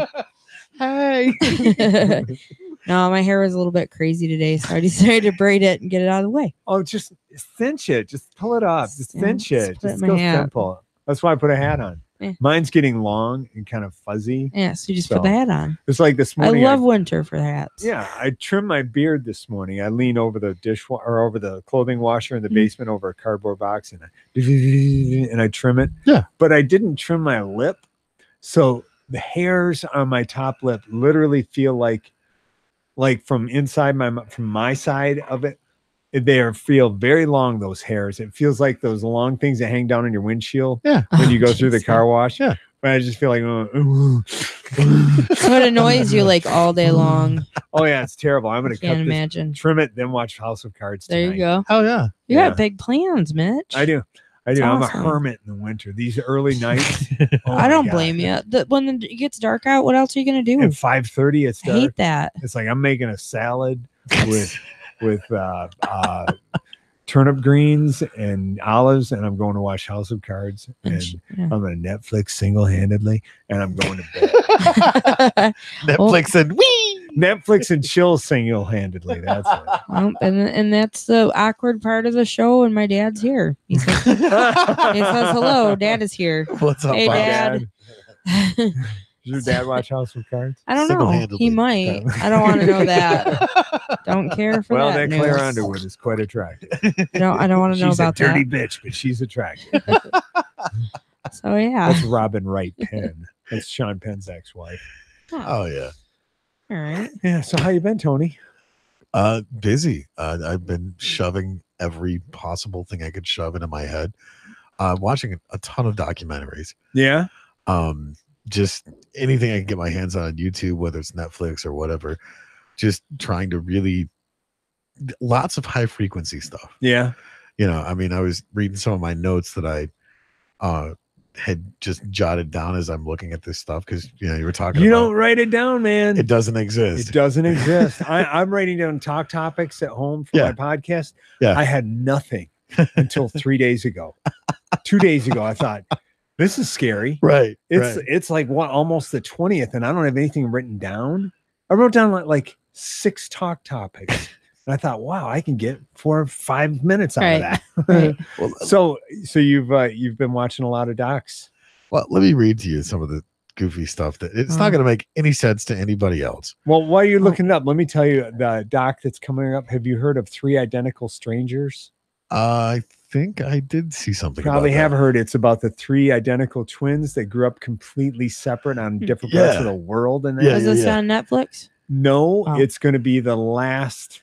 Hey. No, my hair was a little bit crazy today, so I decided to braid it and get it out of the way. Oh, just cinch it. Just pull it up. Just Yeah, cinch just it. put it Just in my go hat. simple. That's why I put a hat on. Yeah. Mine's getting long and kind of fuzzy. Yeah, so you just put the hat on. It's like this I morning. love winter for hats. Yeah, I trimmed my beard this morning. I leaned over the or over the clothing washer in the basement over a cardboard box, and I trim it. Yeah, but I didn't trim my lip, so the hairs on my top lip literally feel like from inside from my side of it. They feel very long. Those hairs. It feels like those long things that hang down on your windshield. Yeah, when you go through the car wash. Yeah. But I just feel like, So it annoys you like all day long. oh yeah, it's terrible. I'm gonna Can't imagine. trim it, then watch House of Cards. There Tonight. you go. oh yeah. You Yeah. got big plans, Mitch. I do. That's I'm awesome. a hermit in the winter. These early nights. Oh I my don't God. blame you. When it gets dark out, what else are you gonna do? At 5:30, it's I dark. hate that. It's like I'm making a salad with turnip greens and olives, and I'm going to watch House of Cards, and Yeah. I'm gonna Netflix single-handedly, and I'm going to bed. Netflix and wee. Netflix and chill single-handedly. That's it. Well, and that's the awkward part of the show. And my dad's here. He says, "Hello, Dad is here." What's up, Hey, Bob? Dad. Does your dad watch House of Cards? I don't know. Single-handedly. He might. I don't want to know that. Don't care for Well, that. that Claire news. Underwood is quite attractive. I don't want to know She's about a dirty that. bitch, but she's attractive. So yeah. That's Robin Wright Penn. That's Sean Penn's ex-wife. Oh yeah. All right. Yeah. So how you been, Tony? Busy. I've been shoving every possible thing I could shove into my head. Watching a ton of documentaries. Yeah. Just anything I can get my hands on YouTube, whether it's Netflix or whatever. Just trying to really lots of high frequency stuff. Yeah. You know, I mean, I was reading some of my notes that I had just jotted down as I'm looking at this stuff because you know you were talking. You about don't write it down, man. it doesn't exist. It doesn't exist. I'm writing down talk topics at home for Yeah. my podcast. Yeah. I had nothing until 3 days ago. 2 days ago, I thought this is scary. Right. It's like what almost the 20th, and I don't have anything written down. I wrote down like 6 talk topics. And I thought, wow, I can get 4 or 5 minutes out of that. Right. Well, So you've been watching a lot of docs. well, let me read to you some of the goofy stuff that it's not going to make any sense to anybody else. Well, while you're looking it up, let me tell you the doc that's coming up. Have you heard of 3 Identical Strangers? I think I did see something. Probably about have that. heard. It's about the 3 identical twins that grew up completely separate on different parts of Yeah. the world. And Yeah, Is this on Netflix? no, Oh. it's going to be the last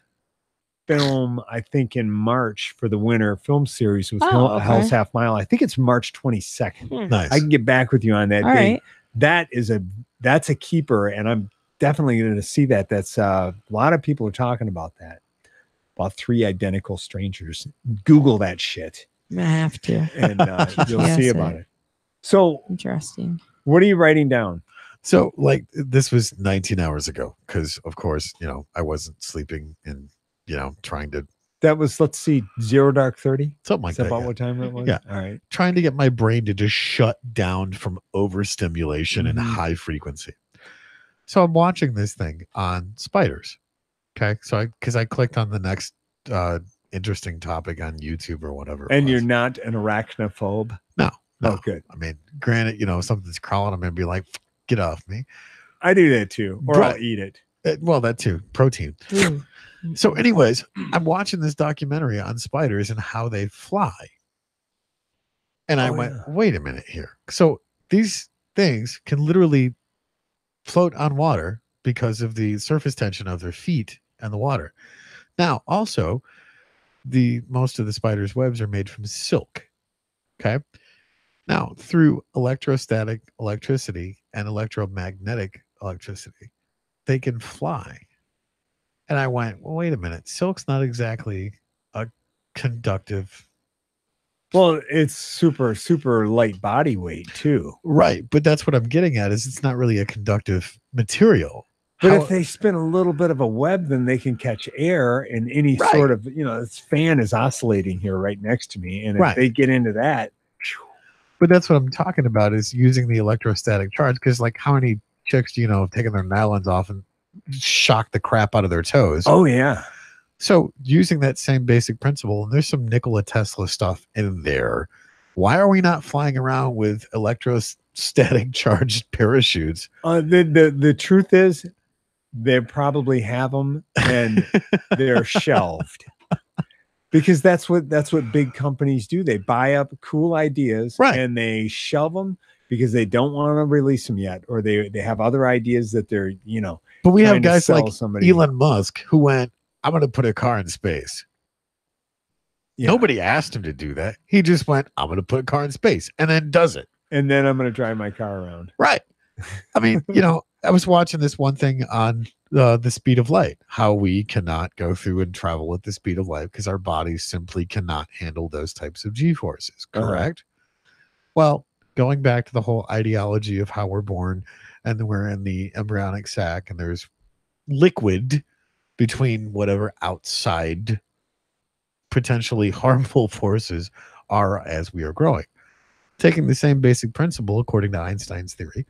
film, I think, in March for the winter film series with Oh, okay. Hell's Half Mile. I think it's March 22nd. Nice. I can get back with you on that All date. right. That's a keeper, and I'm definitely going to see that. That's a lot of people are talking about that. About 3 Identical Strangers. Google that shit, I have to. and you'll Yes, see about it. So, Interesting. what are you writing down? So, like, this was 19 hours ago because, of course, you know, I wasn't sleeping and, you know, trying to That was, let's see, 0 Dark 30. something like Is that that. about Yeah. what time it was? Yeah. All right. Trying to get my brain to just shut down from overstimulation and Mhm. high frequency. So I'm watching this thing on spiders. Okay. So because I clicked on the next interesting topic on YouTube or whatever. it And was. you're not an arachnophobe? No. Oh, good. I mean, granted, you know, something's crawling, I'm gonna be like, get off me. I do that too, or Right. I'll eat it. Well, that too. Protein. Ooh. So, anyways, I'm watching this documentary on spiders and how they fly. And I Oh, went, yeah. wait a minute here. So these things can literally float on water because of the surface tension of their feet and the water. Now, also, most of the spiders' webs are made from silk. Okay. Now, through electrostatic electricity and electromagnetic electricity, they can fly. And I went, well, wait a minute. Silk's not exactly a conductive. Well, it's super, super light body weight too. Right. But that's what I'm getting at is it's not really a conductive material. But if they spin a little bit of a web, then they can catch air, and any sort of, this fan is oscillating here right next to me. And if they get into that. But that's what I'm talking about, is using the electrostatic charge. Because like, how many chicks do you know have taken their nylons off and shocked the crap out of their toes? Oh, yeah. So using that same basic principle, and there's some Nikola Tesla stuff in there. Why are we not flying around with electrostatic charged parachutes? The truth is, they probably have them and they're shelved, because that's what big companies do. They buy up cool ideas and they shelve them because they don't want to release them yet, or they have other ideas that they're But we have guys like Elon Musk who went, I'm going to put a car in space. Yeah. Nobody asked him to do that. He just went, I'm going to put a car in space, and then does it. And then I'm going to drive my car around. Right. I mean, I was watching this one thing on the speed of light, how we cannot go through and travel at the speed of light because our bodies simply cannot handle those types of G-forces. Correct? Well, going back to the whole ideology of how we're born, and then we're in the embryonic sac, and there's liquid between whatever outside potentially harmful forces are as we are growing. Taking the same basic principle according to Einstein's theory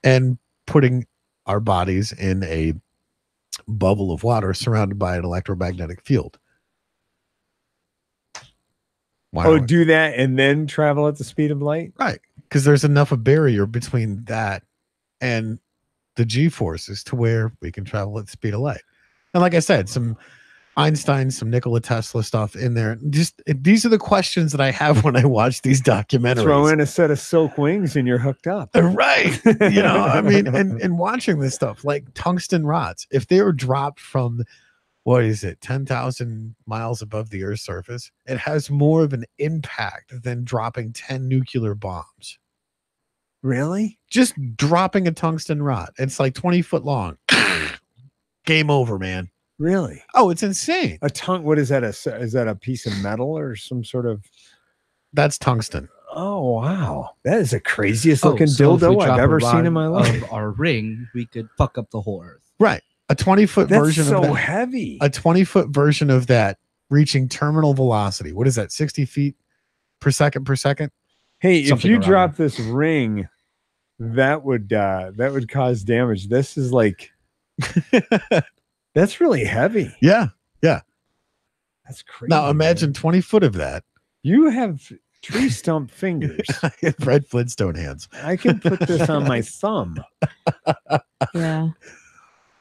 and putting our bodies in a bubble of water surrounded by an electromagnetic field. Do that and then travel at the speed of light? Right. Because there's enough a barrier between that and the G-forces to where we can travel at the speed of light. And like I said, some Einstein, some Nikola Tesla stuff in there. Just these are the questions that I have when I watch these documentaries. Throw in a set of silk wings and you're hooked up. Right. I mean, and watching this stuff like tungsten rods, if they were dropped from, 10,000 miles above the Earth's surface, it has more of an impact than dropping 10 nuclear bombs. Really? Just dropping a tungsten rod. It's like 20 foot long. Game over, man. Really? Oh, it's insane. What is that? Is that a piece of metal or some sort of? That's tungsten. Oh, wow. That is the craziest looking dildo I've ever seen in my life. Of our ring, we could fuck up the whole Earth. Right. A 20-foot version of that. So heavy. A 20-foot version of that reaching terminal velocity. What is that? 60 feet per second per second? Hey, if you drop this ring, that would cause damage. This is like that's really heavy. Yeah. That's crazy. Now imagine 20 foot of that. You have tree stump fingers. I have Fred Flintstone hands. I can put this on my thumb. Yeah.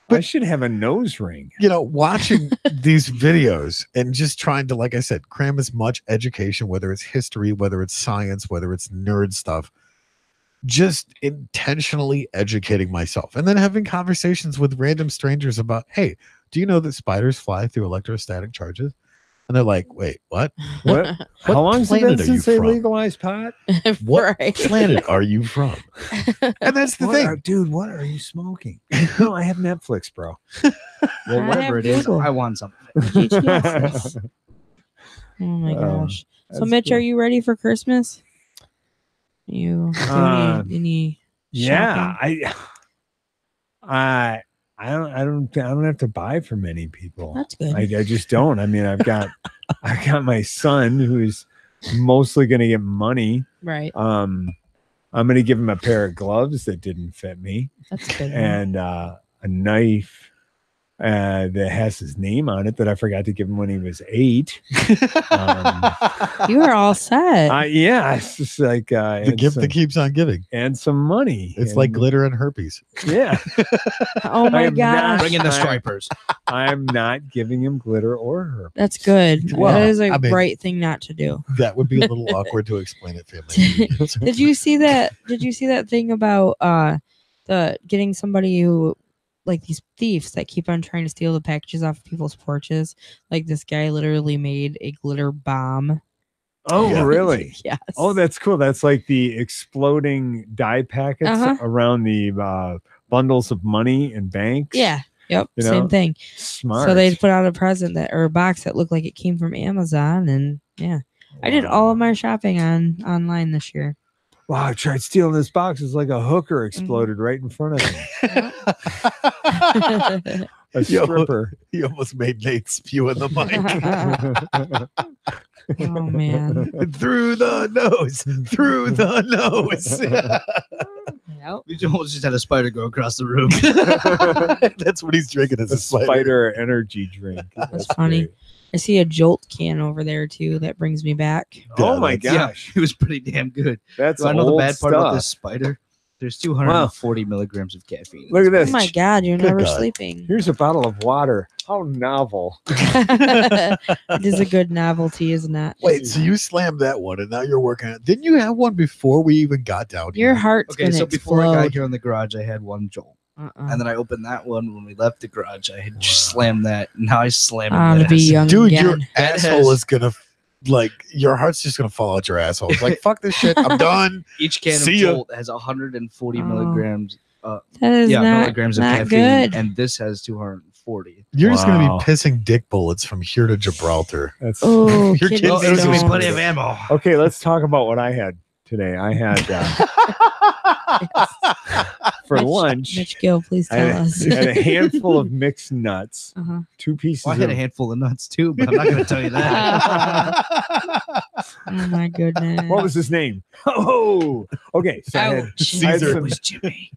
But I should have a nose ring. Watching these videos and just trying to, like I said, cram as much education, whether it's history, whether it's science, whether it's nerd stuff, just intentionally educating myself, and then having conversations with random strangers about, hey, do you know that spiders fly through electrostatic charges? And they're like, wait, what? What? How long has it been since they legalized pot? What planet are you from? And that's the thing. Dude, what are you smoking? No, I have Netflix, bro. Well, whatever it is, I want something. Oh my gosh. So Mitch, cool. Are you ready for Christmas? You any shopping? I don't have to buy for many people. That's good. I just don't. I mean, I've got my son who's mostly going to get money. Right. I'm going to give him a pair of gloves that didn't fit me. That's good. And a knife that has his name on it that I forgot to give him when he was 8. You are all set. Yeah, it's just like the gift that keeps on giving, and some money. It's like glitter and herpes. Yeah. Oh my gosh! Bring in the stripers. I'm not giving him glitter or herpes. That's good. Well, that is a right thing not to do. That would be a little awkward to explain it, family. Did you see that? Did you see that thing about the getting somebody who, like, these thieves that keep on trying to steal the packages off of people's porches? Like, this guy literally made a glitter bomb. Oh, yeah. Really? Yes. Oh, that's cool. That's like the exploding dye packets around the bundles of money in banks. Yeah. Yep. Same thing. Smart. So they put out a present or a box that looked like it came from Amazon, and yeah, I did all of my shopping online this year. wow, I tried stealing this box. It's like a hooker exploded right in front of me. A stripper. You almost made Nate spew in the mic. Oh man. Through the nose. Through the nose. Yep. We almost just had a spider go across the room. That's what he's drinking as A a spider. spider energy drink. That's funny. great. I see a Jolt can over there too. That brings me back. Oh my Yeah, gosh. it was pretty damn good. That's Do I know the old bad part about this stuff. spider? There's 240 milligrams of caffeine. Look at Oh this. my God, you're Good never God. sleeping. Here's a bottle of water. How novel. It is a good novelty, isn't it? Wait, so you slammed that one and now you're working on it. Didn't you have one before we even got down Your here? heart's Okay, gonna so before I explode. got here in the garage, I had one Jolt. And then I opened that one when we left the garage. I had just slammed that. Now I slam To it. be young Dude, your again. That asshole has- is gonna your heart's just gonna fall out your asshole. It's like, fuck this shit. I'm done. Each can of See ya. Jolt has 140 Oh. milligrams. That is not, milligrams of not caffeine, good. and this has 240. You're just gonna Wow. be pissing dick bullets from here to Gibraltar. That's Oh, Your kidney kids Oh, there's gonna be stones. plenty of ammo. okay. Let's talk about what I had today. I had for Mitch- lunch. Mitch Gill, please I tell had, us. I had a handful of mixed nuts, Uh-huh. 2 pieces. Well, I had a of, handful of nuts too, but I'm not going to tell you that. Oh my goodness. what was his name? Oh, okay. So I had, Ouch. I had Caesar. It some- was Jimmy.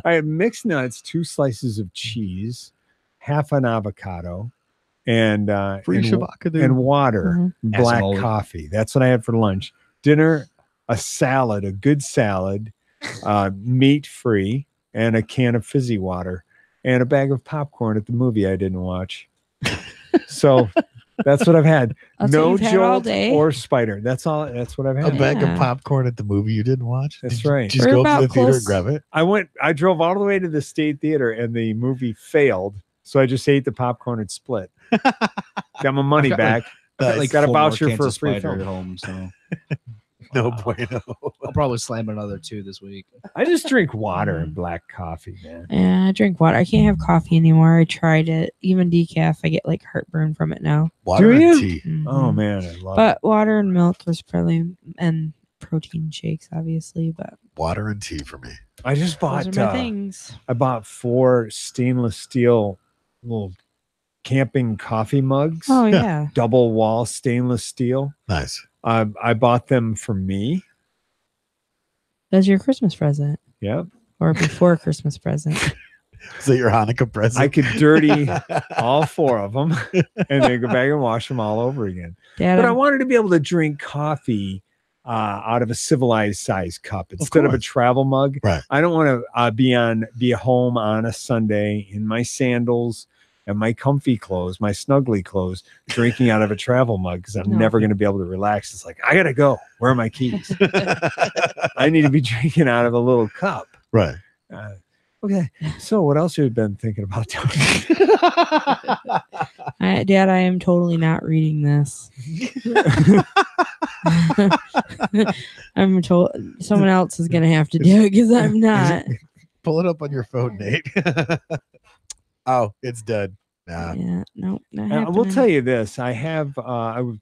I had mixed nuts, 2 slices of cheese, half an avocado, and Free and, Shabaka, dude. and water, Mhm. black Asshole. coffee. That's what I had for lunch. Dinner, a salad, a good salad, meat free, and a can of fizzy water, and a bag of popcorn at the movie I didn't watch. So that's what I've had. That's what no you've had all Jolt day? or spider. That's all. That's what I've A had. bag Yeah. of popcorn at the movie you didn't watch? That's Did you right. Just We're go up to about the theater close- and grab it? I drove all the way to the State Theater and the movie failed. So I just ate the popcorn and split. Got my money I've got, back. Nice. got a 4 more voucher cans for a of free spider film. at home, so No Wow. bueno. I'll probably slam another 2 this week. I just drink water and black coffee, man. Yeah, I drink water. I can't have coffee anymore. I tried it. Even decaf, I get like heartburn from it now. Water Do and you? tea. Oh Mhm. man, I love But water and milk was probably, and protein shakes, obviously. But Water and tea for me. it. I just bought those are my things. I bought 4 stainless steel little camping coffee mugs. Oh Yeah. yeah. Double wall stainless steel. Nice. I bought them for me. That's your Christmas present, Yep. or before Christmas present. Is that your Hanukkah present? I could dirty all 4 of them and then go back and wash them all over again. Dad, But I I'm- wanted to be able to drink coffee out of a civilized size cup instead of a course. travel mug. Right. I don't want to be home on a Sunday in my sandals and my comfy clothes, my snuggly clothes, drinking out of a travel mug because I'm No. never going to be able to relax. It's like, I got to go. Where are my keys? I need to be drinking out of a little cup. Right. Okay. So what else have you been thinking about, Tony? Dad, I am totally not reading this. I'm told someone else is gonna have to do it because I'm not. Pull it up on your phone, Nate. Oh, it's dead. Nah. Yeah, nope. Not I will happening. tell you this. I have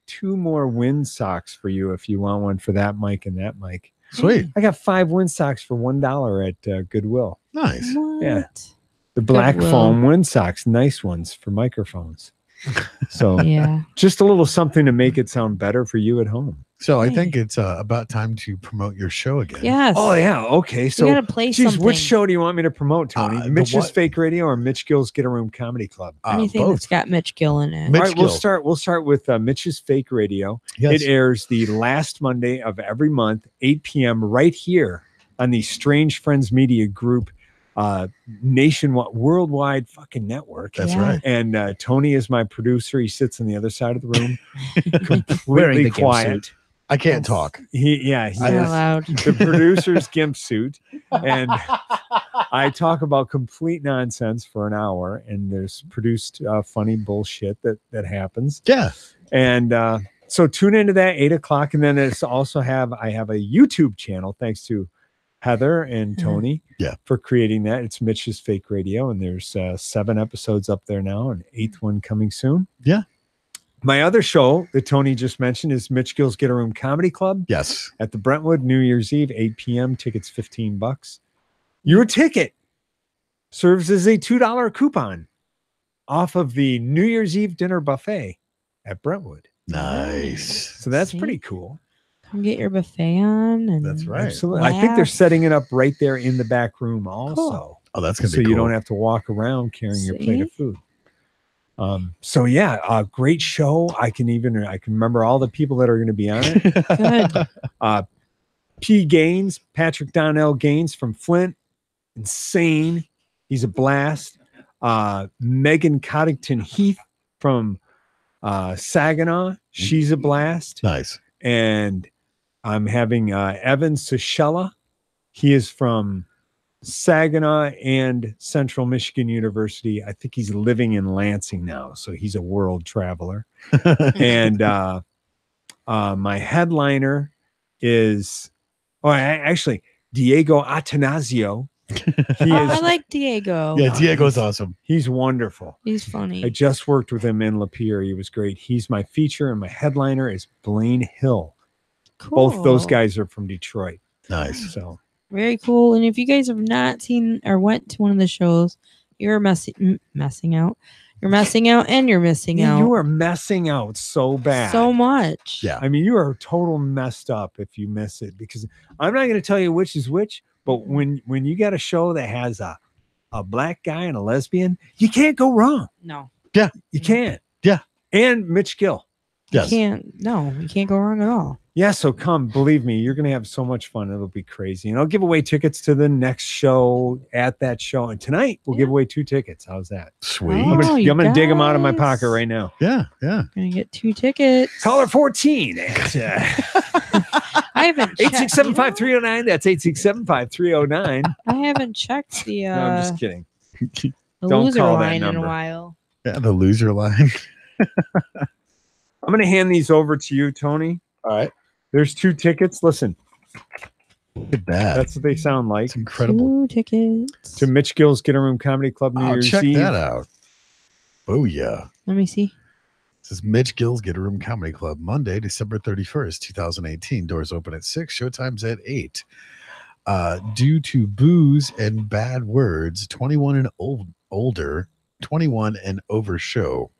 2 more wind socks for you if you want one for that mic and that mic. Sweet. I got 5 wind socks for $1 at Goodwill. Nice. What? Yeah. The black Goodwill. foam wind socks, nice ones for microphones. So Yeah. just a little something to make it sound better for you at home. So I Hey. think it's about time to promote your show again. Yes. Oh yeah, okay. You So gotta play geez, something. which show do you want me to promote, Tony? The Mitch's what? Fake Radio or Mitch Gill's Get a Room Comedy Club? Anything Both. that's got Mitch Gill in it. Mitch All right, we'll Gill. start with Mitch's Fake Radio. Yes. It airs the last Monday of every month, 8 p.m. right here on the Strange Friends Media Group nationwide, worldwide fucking network. That's Yeah. right. And Tony is my producer. He sits on the other side of the room, Wearing completely the gimp quiet. suit. I can't Yes. talk. He's Not allowed. the producer's gimp suit, and I talk about complete nonsense for an hour, and there's produced funny bullshit that happens. Yeah. And so tune into that 8 o'clock, and then it's also I have a YouTube channel thanks to Heather and Tony for creating that. It's Mitch's Fake Radio, and there's 7 episodes up there now, and 8th one coming soon. Yeah. My other show that Tony just mentioned is Mitch Gill's Get a Room Comedy Club. Yes. At the Brentwood, New Year's Eve, 8 p.m. Tickets $15. Your ticket serves as a $2 coupon off of the New Year's Eve dinner buffet at Brentwood. Nice. So that's pretty cool. Come get your buffet on. And That's right. Absolutely. I think they're setting it up right there in the back room also. Cool. Oh, that's going to so be cool. you don't have to walk around carrying your plate of food. So yeah, great show. I can remember all the people that are going to be on it. Good. P. Gaines, Patrick Donnell Gaines from Flint, insane. He's a blast. Megan Coddington Heath from Saginaw, she's a blast. Nice. And I'm having Evan Sechella. He is from Saginaw and Central Michigan University. I think he's living in Lansing now, so he's a world traveler. And my headliner is, actually, Diego Atanasio. I like Diego. Yeah, Diego's awesome. He's wonderful. He's funny. I just worked with him in Lapeer. He was great. He's my feature, and my headliner is Blaine Hill. Cool. Both those guys are from Detroit. Nice. So very cool. And if you guys have not seen or went to one of the shows, you're messing out. You're messing out and you're missing out. You are messing out so bad. So much. Yeah. I mean, you are total messed up if you miss it, because I'm not going to tell you which is which, but when you got a show that has a black guy and a lesbian, you can't go wrong. No. Yeah. You can't. Yeah. And Mitch Gill. Yes. You can't go wrong at all. Yeah, so come, believe me, you're going to have so much fun. It'll be crazy. And I'll give away tickets to the next show at that show. And tonight, we'll give away 2 tickets. How's that? Sweet. Oh, I'm going to dig them out of my guys. pocket right now. Yeah. Yeah. Gonna get 2 tickets. Caller 14. I haven't checked. 867-5309. That's 867-5309. I haven't checked the No, I'm just kidding. the Don't loser call that line in a number. while. Yeah. The loser line. I'm going to hand these over to you, Tony. All right. There's 2 tickets. Listen, Look at that. that's what they sound like. It's incredible. 2 tickets. To Mitch Gill's Get a Room Comedy Club New Year's Check Eve. that out. Oh, yeah. Let me see. This is Mitch Gill's Get a Room Comedy Club, Monday, December 31st, 2018. Doors open at 6, showtime's at 8. Due to booze and bad words, 21 and older, 21 and over show.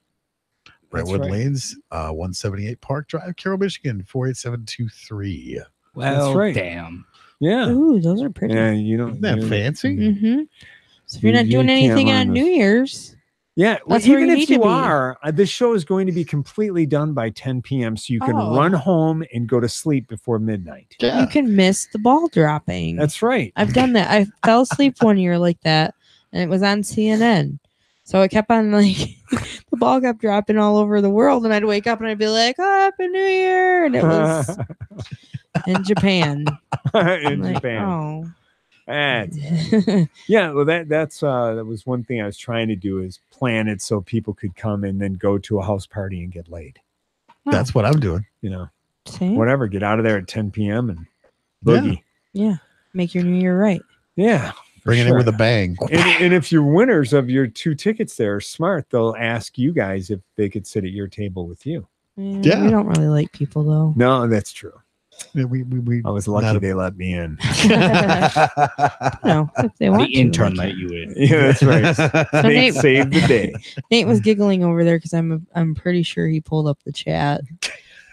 Brentwood right. Lanes, 178 Park Drive, Carroll, Michigan, 48723. Well, right. damn. Yeah. Ooh, those are pretty. Yeah, you know. Isn't that fancy? Mm-hmm. So if you're You- not doing you can't anything learn on this. New Year's, Yeah, well, That's where even you if need to you be. are, this show is going to be completely done by 10 p.m. so you can Oh. run home and go to sleep before midnight. you can miss the ball dropping. That's right. I've done that. I fell asleep one year like that, and it was on CNN. So it kept on like the ball kept dropping all over the world, and I'd wake up and I'd be like, "Oh, Happy New Year!" And it was in Japan. In Like, Japan. oh. That's- yeah, well, that was one thing I was trying to do, is plan it so people could come and then go to a house party and get laid. That's what I'm doing. You know, See? whatever. Get out of there at 10 p.m. and boogie. Yeah, make your New Year right. Yeah. Bring it in sure. with a bang. And if your winners of your 2 tickets there are smart, they'll ask you guys if they could sit at your table with you. Yeah. We don't really like people though. No, that's true. Yeah, we I was lucky not a- they let me in. No, if they want The intern to, like, let you in. Yeah, that's right. So Nate Nate, saved the day. Nate was giggling over there because I'm pretty sure he pulled up the chat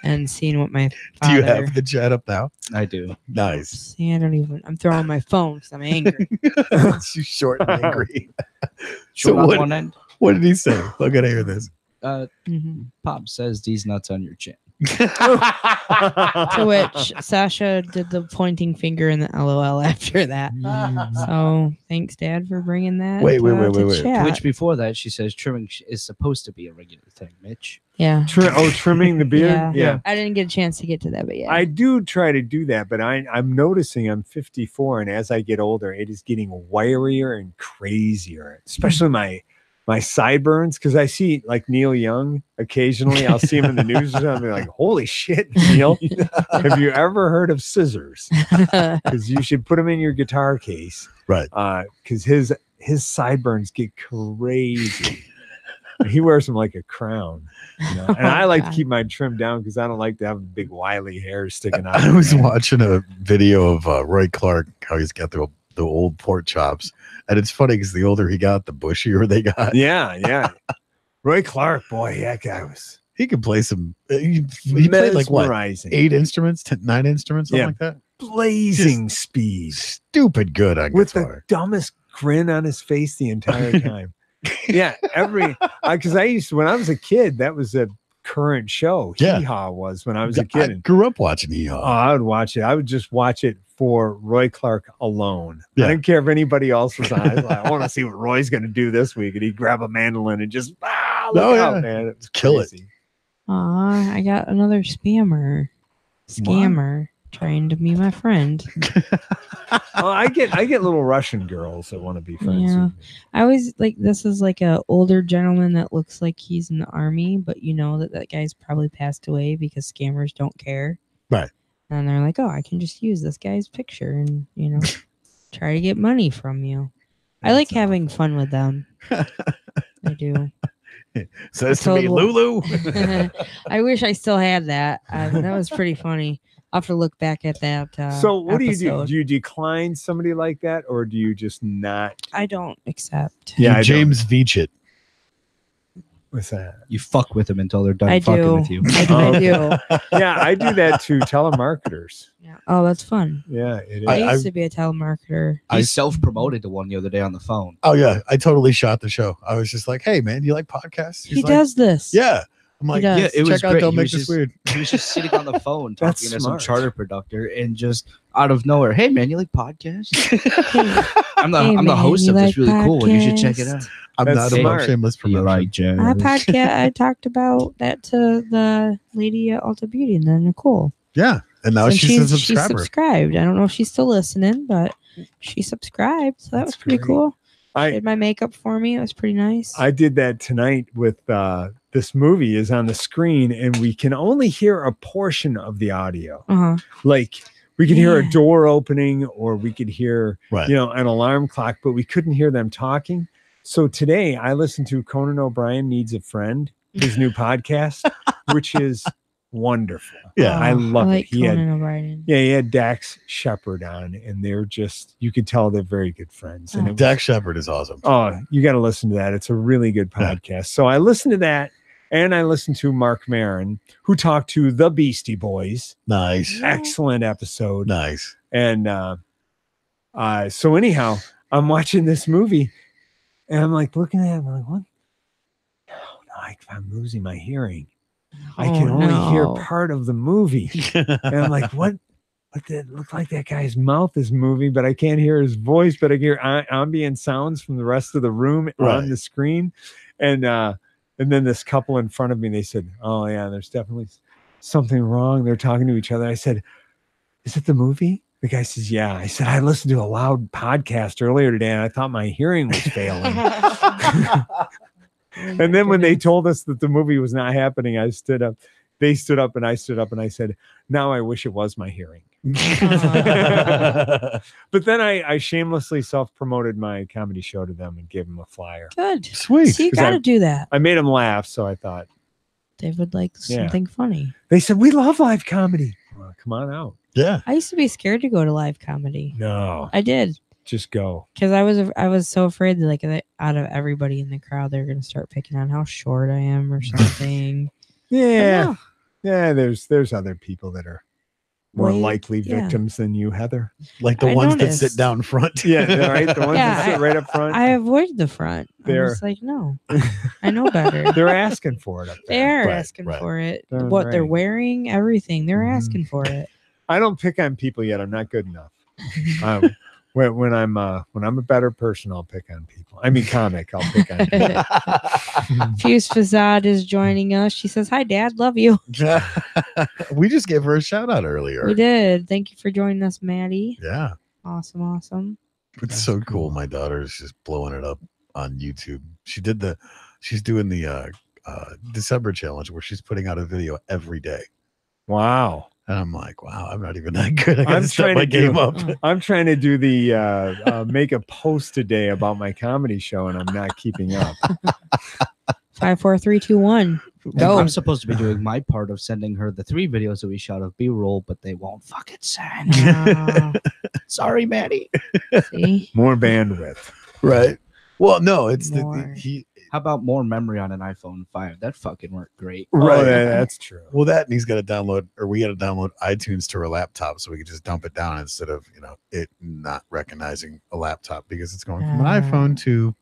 and seen what my Do father. you have the chat up now? I do. Nice. See, I'm throwing my phone because I'm angry. It's too short and angry. Short So on what- one end. What did he say? I gotta hear this. Mhm. Pop says these nuts on your chin. To which Sasha did the pointing finger and the LOL after that. So thanks, Dad, for bringing that. Wait. to chat. Which before that, she says trimming is supposed to be a regular thing, Mitch. Yeah. Trimming the beard? Yeah. I didn't get a chance to get to that, but yeah. I do try to do that, but I'm noticing I'm 54, and as I get older, it is getting wirier and crazier, especially my sideburns, because I see like Neil Young occasionally. I'll see him in the news or something. Like, holy shit, Neil! Have you ever heard of scissors? Because you should put them in your guitar case, Right. Because his sideburns get crazy. He wears them like a crown, you know. And I like to keep mine trimmed down because I don't like to have big wily hairs sticking out. I was watching a video of Roy Clark, how he's got the old pork chops, and it's funny because the older he got, the bushier they got. Yeah. Roy Clark, boy, that guy was. He could play some. He played like what? 8 instruments, 9 instruments, something like that. Blazing speed, stupid good on with guitar. The dumbest grin on his face the entire time. Yeah, because I used to, when I was a kid, that was a current show. Yeah. Hee Haw was when I was a kid. I grew up watching Hee Haw. Oh, I would watch it. I would just watch it for Roy Clark alone. Yeah. I didn't care if anybody else was on. I want to see what Roy's going to do this week, and he'd grab a mandolin and just look out, man! It's kill crazy. I got another scammer trying to be my friend. Oh, I get little Russian girls that want to be friends with me. I always like, this is like a older gentleman that looks like he's in the army, but you know that guy's probably passed away because scammers don't care. Right. And they're like, oh, I can just use this guy's picture and, you know, try to get money from you. I like having fun with them. I do. Says to me, Lulu. I wish I still had that. That was pretty funny. I'll have to look back at that. So what episode. do you do? Do you decline somebody like that, or do you just not? I don't accept. Yeah, James Veach it. What's that? You fuck with them until they're done fucking with you. I do. Yeah, I do that to telemarketers. Yeah. Oh, that's fun. Yeah, it is. I used to be a telemarketer. I self-promoted to one the other day on the phone. Oh yeah, I totally shot the show. I was just like, "Hey man, do you like podcasts?" He does this. Yeah. I'm like, yeah, it was great. Don't make this weird. He was just sitting on the phone talking to some charter conductor, and just out of nowhere, hey man, you like podcasts? I'm the host of this really cool one. You should check it out. I'm not a shameless promotion. Like jazz. My podcast, I talked about that to the lady at Ulta Beauty and then Nicole. Yeah. And now she's a subscriber. She subscribed. I don't know if she's still listening, but she subscribed. So that was pretty cool. She did my makeup for me. It was pretty nice. I did that tonight with this movie is on the screen, and we can only hear a portion of the audio. Like we could hear a door opening, or we could hear an alarm clock, but we couldn't hear them talking. So today I listened to Conan O'Brien Needs a Friend, his new podcast, which is wonderful. Yeah, I love it. He had Dax Shepard on, and they're just, you could tell they're very good friends. And Dax Shepard is awesome. Oh, you got to listen to that. It's a really good podcast. Yeah. So I listened to that, and I listened to Mark Maron, who talked to the Beastie Boys. Nice. Excellent episode. Nice. And so anyhow, I'm watching this movie, and I'm like looking at it, I'm like, what? No, I'm losing my hearing. I can only hear part of the movie. And I'm like, what? That looked like that guy's mouth is moving, but I can't hear his voice, but I hear ambient sounds from the rest of the room on the screen. And then this couple in front of me, they said, oh yeah, there's definitely something wrong. They're talking to each other. I said, is it the movie? The guy says, yeah. I said, I listened to a loud podcast earlier today, and I thought my hearing was failing. And then when they told us that the movie was not happening, I stood up. They stood up, and I stood up, and I said, now I wish it was my hearing. But then I shamelessly self-promoted my comedy show to them and gave them a flyer. Good. Sweet. So you got to do that. I made them laugh, so I thought they would like something funny. They said, we love live comedy. Well, come on out. Yeah. I used to be scared to go to live comedy. No. I did. Just go. Because I was so afraid that like out of everybody in the crowd, they're going to start picking on how short I am or something. Yeah. Yeah, there's other people that are more likely victims than you, Heather. Like the ones that sit down front. Yeah, right. The ones that sit right up front. I avoid the front. I was like, no, I know better. They're asking for it up there. They're asking for it. What they're wearing, everything. They're asking for it. I don't pick on people yet. I'm not good enough. When I'm a better person, I'll pick on people. I mean, comic, I'll pick on people. Fuse Fazad is joining us. She says, hi, Dad. Love you. We just gave her a shout out earlier. We did. Thank you for joining us, Maddie. Yeah. Awesome. It's so cool. My daughter's just blowing it up on YouTube. She's doing the December challenge where she's putting out a video every day. Wow. And I'm like, wow, I'm not even that good. I gotta step my game up. I'm trying to do the make a post today about my comedy show, and I'm not keeping up. 5, 4, 3, 2, 1. Go. I'm supposed to be doing my part of sending her the 3 videos that we shot of B-roll, but they won't fucking send. Sorry, Maddie. See? More bandwidth. Right. Well, no, it's More. How about more memory on an iPhone 5? That fucking worked great. Right. Oh, That's true. Well, that and he's got to download, or we got to download iTunes to our laptop so we can just dump it down instead of, it not recognizing a laptop because it's going from an iPhone to.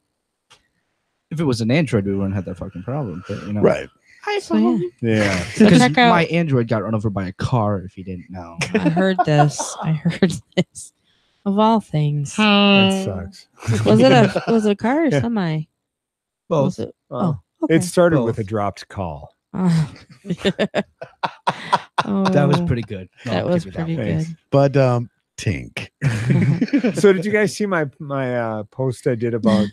If it was an Android, we wouldn't have that fucking problem. But, Right. So, Yeah. Because check out- my Android got run over by a car, if you didn't know. I heard this. Of all things. That sucks. Was it a car or semi? Both. Was it? Oh. Okay. It started Both. with a dropped call. Oh. That was pretty good. No, That I'll was give you that pretty one. good. Thanks. But Tink. So did you guys see my post I did about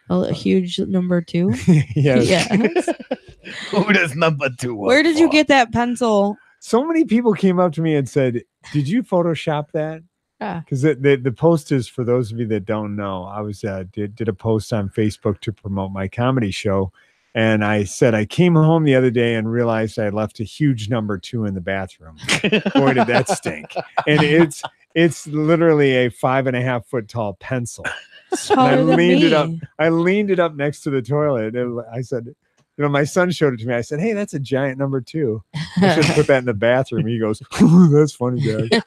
A huge number 2. yes. Yes. Who does number 2? Where did you get that pencil? So many people came up to me and said, "Did you Photoshop that?" Yeah. Because the post is, for those of you that don't know, I was did a post on Facebook to promote my comedy show, and I said I came home the other day and realized I had left a huge number 2 in the bathroom. Boy, did that stink! And it's literally a 5.5 foot tall pencil. Taller than leaned me. it up. I leaned it up next to the toilet, and I said, my son showed it to me. I said, "Hey, that's a giant number 2. I should put that in the bathroom." He goes, "That's funny, Dad."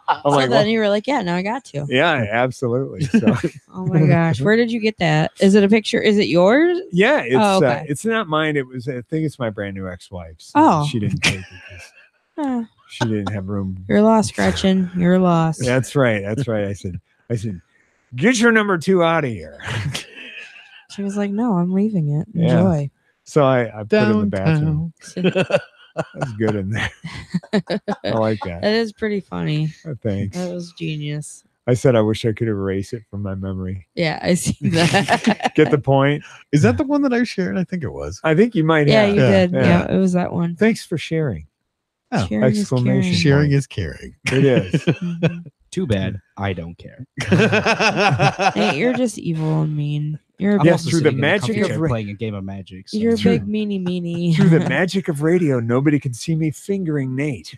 I'm So like, then well, you were like, yeah, now I got to. yeah, absolutely. So, Oh my gosh. Where did you get that? Is it a picture? Is it yours? yeah, it's okay. it's not mine. It was, I think it's my brand new ex-wife's. Oh. She didn't take it because Oh, she didn't have room. you're lost, Gretchen. You're lost. That's right. I said, "Get your number 2 out of here." She was like, no, I'm leaving it. Yeah. Enjoy. So I put it in the bathroom. Downtown. That's good in there. I like that. That is pretty funny. Thanks. That was genius. I said I wish I could erase it from my memory. Yeah, I see that. Get the point? Is that the one that I shared? I think it was. I think you might Yeah, have. you did. Yeah. Yeah, it was that one. Thanks for sharing. Oh, Sharing is exclamation. caring. Sharing is caring. It is. Mhm. Too bad. I don't care. Hey, you're just evil and mean. You're a I'm Yes, also through the sitting in magic comfy of chair ra- playing a game of Magic. So. you're a Through- big meanie. Through the magic of radio, nobody can see me fingering Nate.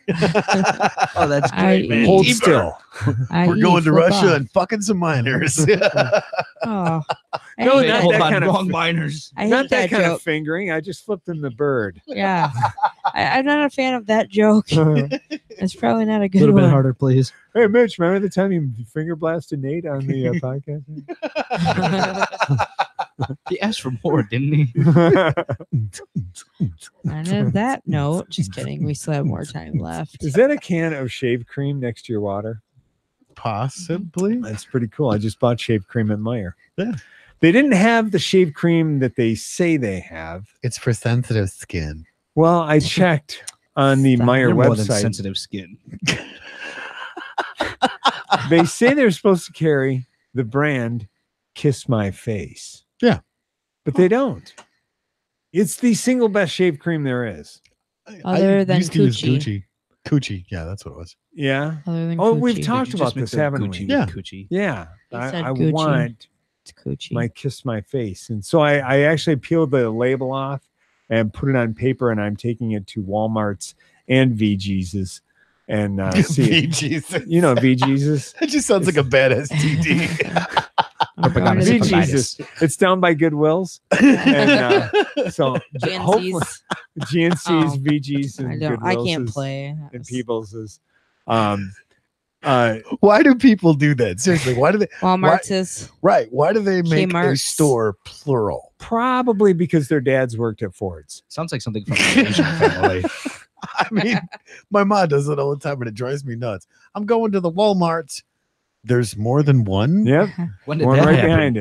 Oh, that's I great, man. Hold Deeper. still. We're going to Russia and fucking some miners. Oh, I No, hate not that. Hold that on, kind of- wrong miners. I hate Not that kind joke. of fingering. I just flipped him the bird. Yeah, I'm not a fan of that joke. Hey, It's probably not a A good little one. bit harder, please. Mitch, remember the time you finger blasted Nate on the podcast? He asked for more, didn't he? And on that note, just kidding. We still have more time left. Is that a can of shave cream next to your water? Possibly. That's pretty cool. I just bought shave cream at Meijer. Yeah. They didn't have the shave cream that they say they have. It's for sensitive skin. Well, I checked on the Stop. Meijer You're more than website. sensitive skin. They say they're supposed to carry the brand Kiss My Face. Yeah. But they don't. It's the single best shave cream there is. Other than used to use Coochie. Gucci. Coochie. Yeah, that's what it was. Yeah. Other than Oh, we've Coochie. talked Did you about just mix this, up haven't Gucci we? with Yeah. Coochie? Yeah. He I said Gucci. want It's Coochie. my Kiss My Face. And so I actually peeled the label off and put it on paper, and I'm taking it to Walmart's and VG's and see. Jesus. You know VG's. That just sounds like a bad STD. I'm going to the Propaganda. VG's. It's down by Goodwill's. And so hopefully GNC's. GNC's, Oh, VG's, and I can't Goodwill's play. and People's is. Why do people do that? Seriously, why do they? Walmart's is. Right. Why do they make a Kmart's. store plural? Probably because their dads worked at Ford's. Sounds like something from the Asian family. I mean, my mom does it all the time, and it drives me nuts. I'm going to the Walmart. There's more than one. Yep. When did One that right happen? behind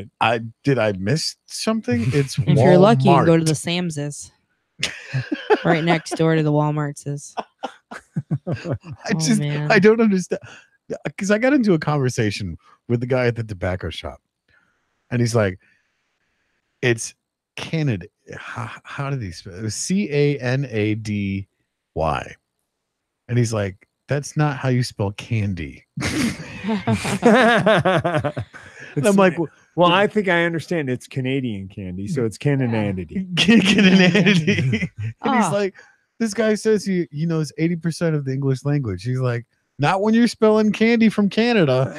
it. I miss something? It's If you're lucky, you can go to Walmart. the Sam's. Right next door to the Walmart's. Man. I don't understand, because I got into a conversation with the guy at the tobacco shop, and he's like, "It's Canada. How did he spell it? It was Canady, and he's like, "That's not how you spell candy." And I'm like, Well, I think I understand. It's Canadian candy, so it's Canananity. Canananity. And he's like, this guy says he knows 80% of the English language. He's like, not when you're spelling candy from Canada.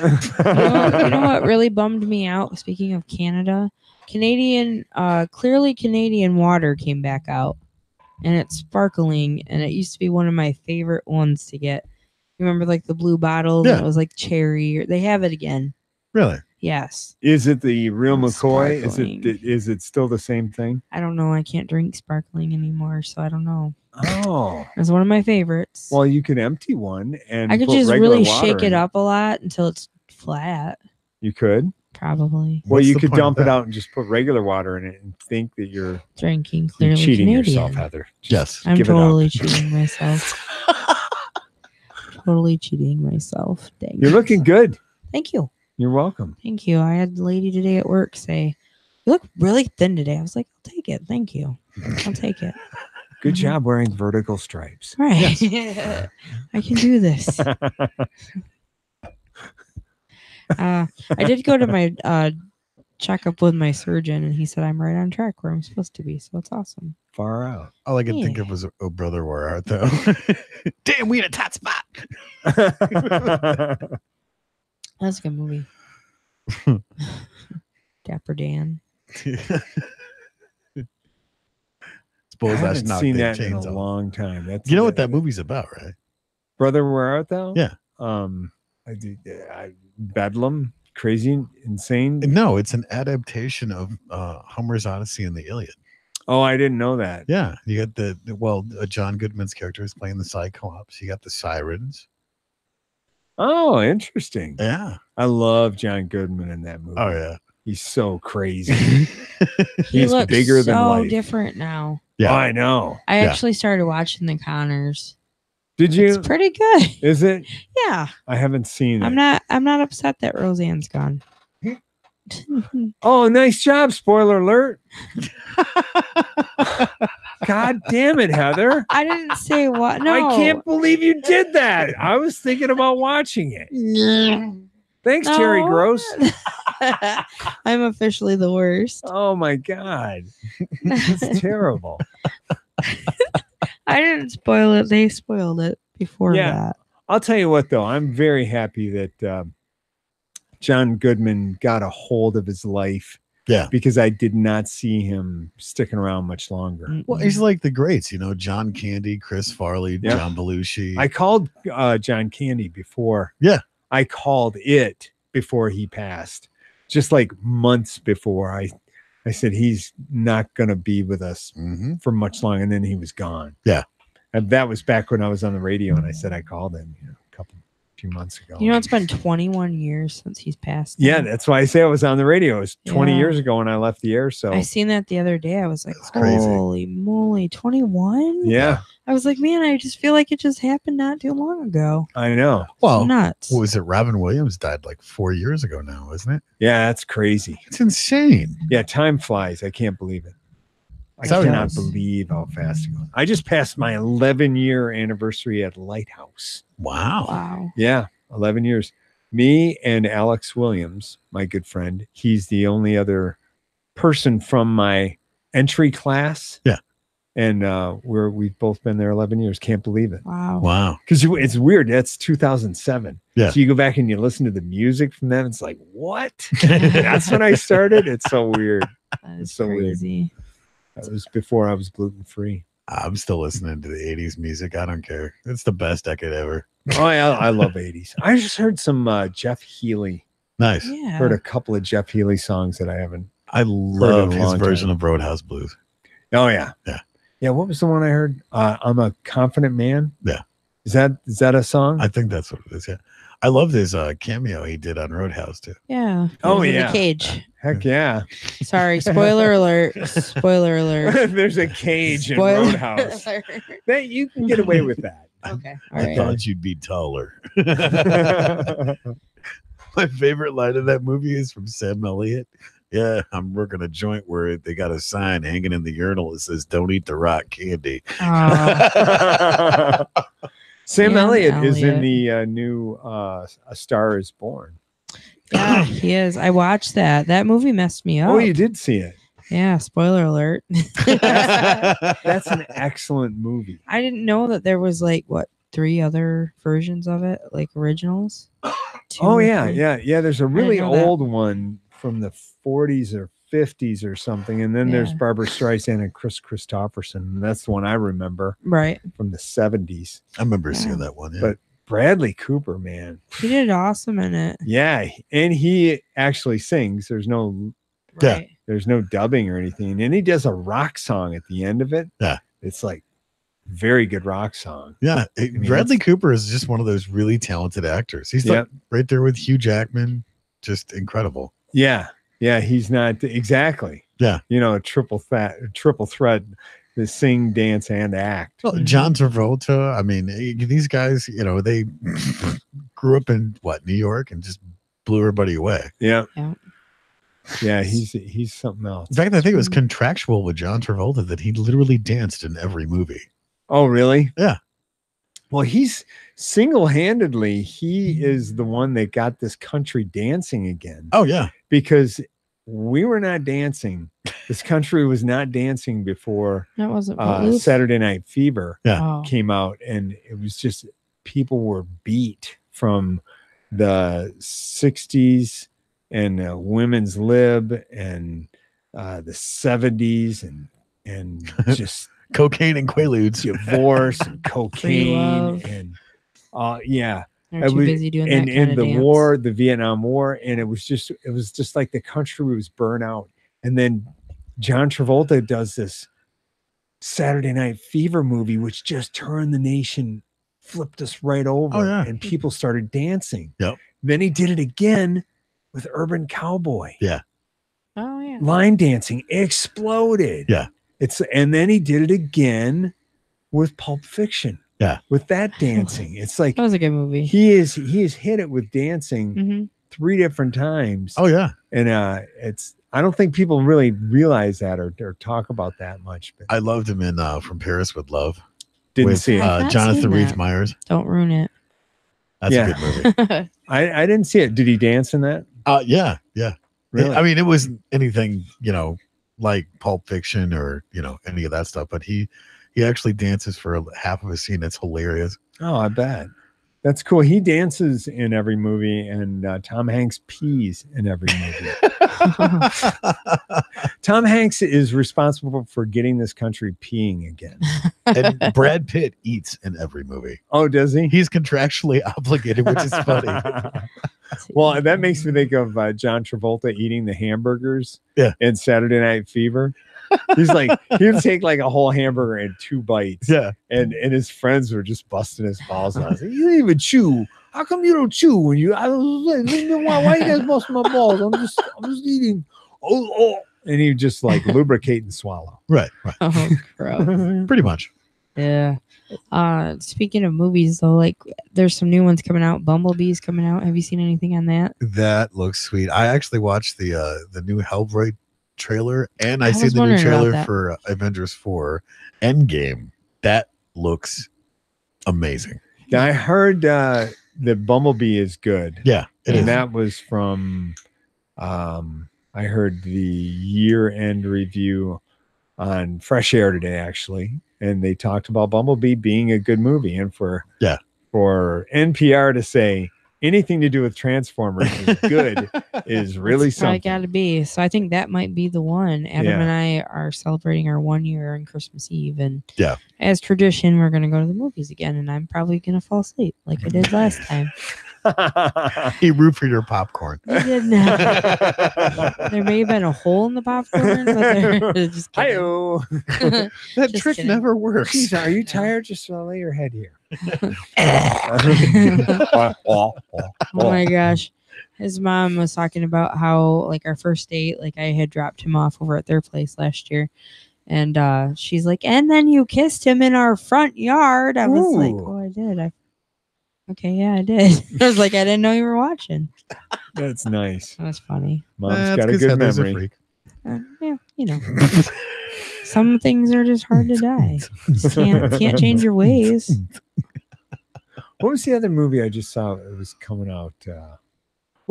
You know what really bummed me out? Speaking of Canada, clearly Canadian water came back out, and it's sparkling, and it used to be one of my favorite ones to get. You remember like the blue bottles? Yeah. And it was like cherry. They have it again. Really? Yes. Is it the real McCoy? Sparkling. Is it still the same thing? I don't know. I can't drink sparkling anymore, so I don't know. Oh. It's one of my favorites. Well, you could empty one and I could put just regular really water shake in it up a lot until it's flat. You could? Probably. Well, What's you the could point of dump it that? out and just put regular water in it and think that you're Drinking clearly cheating Canadian. yourself, Heather. Yes. I'm give it up. totally cheating myself. Totally cheating myself. Dang. You're looking good. Thank you. You're welcome. Thank you. I had the lady today at work say, "You look really thin today." I was like, "I'll take it. Thank you. I'll take it." Good job wearing vertical stripes. Right. I can do this. I did go to my checkup with my surgeon, and he said I'm right on track where I'm supposed to be. So it's awesome. Far out. All I could think of was "Oh Brother, Where Art Thou?" Damn, we in a tight spot. That's a good movie. Dapper Dan. Suppose I that's haven't not seen big that in chains a on. long time. That's You know what that movie's about, right? Brother, Where Art Thou? Yeah. Bedlam, crazy, insane. No, it's an adaptation of Homer's Odyssey and the Iliad. Oh, I didn't know that. Yeah, you got John Goodman's character is playing the Cyclops. You got the Sirens. Oh, interesting. Yeah. I love John Goodman in that movie. Oh yeah. He's so crazy. He He's looks bigger than so life. different now. Yeah. Oh, I know. I Yeah. actually started watching The Connors. Did you? It's pretty good. Is it? Yeah. I haven't seen it. I'm not upset that Roseanne's gone. Oh, nice job. Spoiler alert. God damn it, Heather. I didn't say what. No. I can't believe you did that. I was thinking about watching it. Thanks, No. Terry Gross. I'm officially the worst. Oh my God. That's terrible. I didn't spoil it. They spoiled it before that. I'll tell you what, though. I'm very happy that John Goodman got a hold of his life. Yeah. Because I did not see him sticking around much longer. Well, he's like the greats, John Candy, Chris Farley, Yeah. John Belushi. I called John Candy before. Yeah. I called it before he passed. Just like months before. I said he's not going to be with us for much longer. And then he was gone. Yeah. And that was back when I was on the radio, and I said I called him a few months ago. It's been 21 years since he's passed. Yeah, now. that's why I say I was on the radio. It was 20 Yeah. years ago when I left the air. So I seen that the other day. I was like, crazy. holy moly, 21? yeah, I was like, man, I just feel like it just happened not too long ago. I know. Well, Nuts. what was it? Robin Williams died like 4 years ago now, isn't it? Yeah, that's crazy. It's insane. Yeah, time flies. I can't believe it. I So cannot does. believe how fast it goes. I just passed my 11-year anniversary at Lighthouse. Wow. Wow. Yeah, 11 years. Me and Alex Williams, my good friend, he's the only other person from my entry class. Yeah. And we've both been there 11 years. Can't believe it. Wow. Wow. Because it's weird. That's 2007. Yeah. So you go back and you listen to the music from them. It's like, what? That's when I started. It's so weird. That is so weird. crazy. That was before I was gluten free. I'm still listening to the 80s music. I don't care. It's the best decade ever. Oh, I love 80s. I just heard some Jeff Healey. Nice. Yeah. Heard a couple of Jeff Healey songs that I haven't. I love in a his long version time. of Roadhouse Blues. Oh, yeah. Yeah. Yeah. What was the one I heard? I'm a Confident Man. Yeah. Is that a song? I think that's what it is. Yeah. I love this cameo he did on Roadhouse too. Yeah. Oh, He was in yeah. the cage. Heck yeah. Sorry. Spoiler alert. Spoiler alert. There's a cage Spoiler in Roadhouse. alert. That you can get away with that. Okay. All I right. thought you'd be taller. My favorite line of that movie is from Sam Elliott. Yeah, I'm working a joint where they got a sign hanging in the urinal that says "Don't eat the rock candy." Aw. Sam Sam Elliott is in Elliott. the new A Star Is Born. Yeah, he is. I watched that. That movie messed me up. Oh, you did see it. Yeah, spoiler alert. That's an excellent movie. I didn't know that there was 3 other versions of it, originals. Oh yeah. There's a really old one from the 40s or 50s or something, and then there's Barbara Streisand and Chris Christopherson. That's the one I remember. Right. From the 70s. I remember seeing that one. Yeah. But Bradley Cooper, man, he did awesome in it. Yeah, and he actually sings. There's no dubbing or anything, and he does a rock song at the end of it. Yeah, it's very good rock song. Yeah, Bradley Cooper is just one of those really talented actors. He's right there with Hugh Jackman, just incredible. Yeah, he's not exactly. Yeah, a triple threat. To sing, dance, and act. Well, John Travolta. I mean, these guys, they grew up in New York, and just blew everybody away. Yeah. He's something else. In fact, I think it was contractual with John Travolta that he literally danced in every movie. Oh, really? Yeah. Well, he's single-handedly. He is the one that got this country dancing again. Oh yeah, because we were not dancing. This country was not dancing before that wasn't Saturday Night Fever came out, and it was just people were beat from the 60s and women's lib and the 70s and just cocaine and quaaludes, divorce and cocaine and Aren't you busy doing that and the dance? War, the Vietnam War, and it was just like the country was burnt out. And then John Travolta does this Saturday Night Fever movie, which just turned the nation, flipped us right over, and people started dancing. Yep. Then he did it again with Urban Cowboy. Yeah. Oh yeah. Line dancing exploded. Yeah. And then he did it again with Pulp Fiction. Yeah, with that dancing, it's like that was a good movie. He has hit it with dancing 3 different times. Oh yeah, and I don't think people really realize that or talk about that much. But I loved him in From Paris with Love. Didn't see it. Jonathan Rhys Meyers. Don't ruin it. That's a good movie. I didn't see it. Did he dance in that? Yeah. Really? I mean, it wasn't anything like Pulp Fiction or any of that stuff, but he actually dances for half of a scene. It's hilarious. Oh, I bet. That's cool. He dances in every movie, and Tom Hanks pees in every movie. Tom Hanks is responsible for getting this country peeing again. And Brad Pitt eats in every movie. Oh, does he? He's contractually obligated, which is funny. Well, that makes me think of John Travolta eating the hamburgers in Saturday Night Fever. He's like, he would take a whole hamburger in 2 bites. Yeah. And his friends were just busting his balls out. Like, you don't even chew. How come you don't chew when you? I was like, why you guys busting my balls? I'm just eating. Oh. And he just lubricate and swallow. Right. Oh, gross. Pretty much. Yeah. Speaking of movies though, there's some new ones coming out. Bumblebee's coming out. Have you seen anything on that? That looks sweet. I actually watched the new Hellboy trailer, and I see the new trailer for Avengers 4 Endgame. That looks amazing. Yeah, I heard that Bumblebee is good. Yeah, that was from I heard the year-end review on Fresh Air today, actually, and they talked about Bumblebee being a good movie, and for NPR to say anything to do with Transformers is good is really something. Got to be. So I think that might be the one. Adam and I are celebrating our 1 year on Christmas Eve, and as tradition, we're going to go to the movies again, and I'm probably going to fall asleep like I did last time. He roofied your popcorn. I did not. There may have been a hole in the popcorn, but just kidding. That trick never works. Jeez, are you tired? Just lay your head here. Oh my gosh. His mom was talking about how our first date, I had dropped him off over at their place last year, and she's like, and then you kissed him in our front yard. I was like, oh, I did. Okay, yeah, I did. I was like, I didn't know you were watching. That's nice. That's funny. Mom's got a good memory. Yeah, some things are just hard to die. Just can't change your ways. What was the other movie I just saw? It was coming out.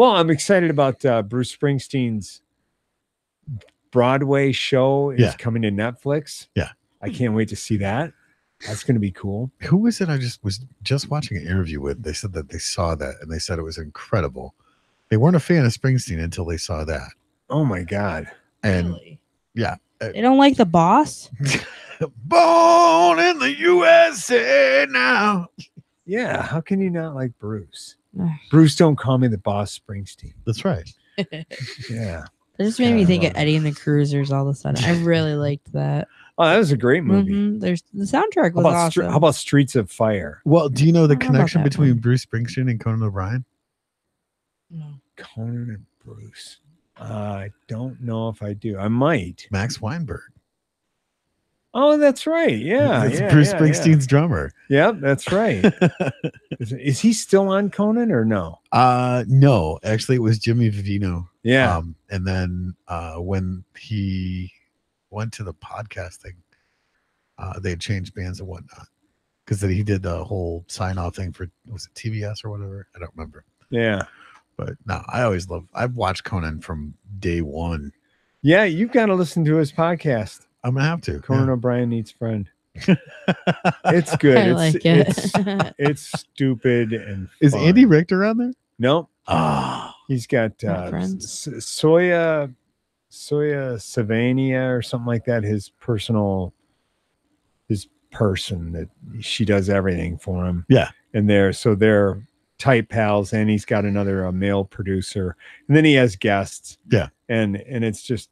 Well, I'm excited about Bruce Springsteen's Broadway show is coming to Netflix. Yeah. I can't wait to see that. That's going to be cool. Who was it? I was just watching an interview with. They said that they saw that and they said it was incredible. They weren't a fan of Springsteen until they saw that. Oh my God. And really? Yeah. They don't like the boss? Born in the USA now. Yeah. How can you not like Bruce? Bruce, don't call me the boss, Springsteen. That's right. Yeah. It just made me think of Eddie and the Cruisers all of a sudden. I really liked that. Oh, that was a great movie. There's the soundtrack was awesome. How about Streets of Fire? Well, do you know the connection between Bruce Springsteen and Conan O'Brien? No. Conan and Bruce. I don't know if I do. I might. Max Weinberg. Oh, that's right. Yeah. It's Bruce Springsteen's drummer. Yep, that's right. Is he still on Conan or no? No, actually it was Jimmy Vivino. Yeah. And then when he went to the podcast thing, they had changed bands and whatnot. Because he did the whole sign-off thing for, was it TBS or whatever? I don't remember. Yeah. But no, I've watched Conan from day one. Yeah, you've got to listen to his podcast. I'm gonna have to. Conan O'Brien Needs Friend. It's good. It's stupid and is fun. Andy Richter on there? No. Ah, he's got Soya Savania or something like that. His person that she does everything for him. Yeah, and they're tight pals, and he's got another male producer, and then he has guests. Yeah, and it's just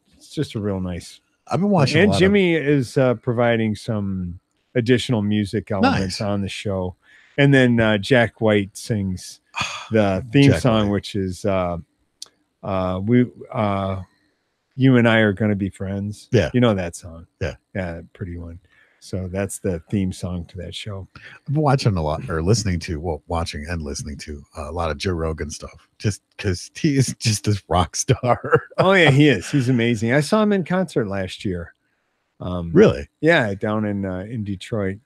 a real nice. I've been watching, and Jimmy is providing some additional music elements nice. On the show, and then Jack White sings the theme song, which is you and I are gonna be friends. Yeah, you know that song. Yeah, pretty one. So that's the theme song to that show. I've been watching a lot, or listening to a lot of Joe Rogan stuff, just because he is just this rock star. Oh yeah, he is. He's amazing. I saw him in concert last year. Really? Yeah, down in Detroit.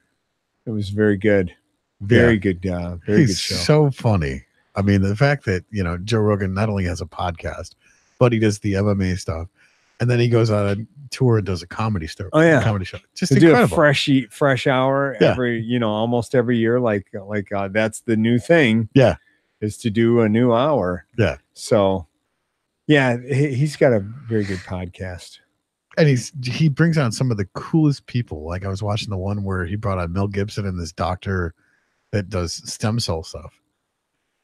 It was very good. Very good. Very good show. So funny. I mean, the fact that Joe Rogan not only has a podcast, but he does the MMA stuff. And then he goes on a tour and does a comedy show. Oh yeah, comedy show. Just incredible. Do a fresh hour every, almost every year. Like that's the new thing. Yeah, is to do a new hour. Yeah. So, yeah, he's got a very good podcast, and he brings on some of the coolest people. Like I was watching the one where he brought on Mel Gibson and this doctor that does stem cell stuff.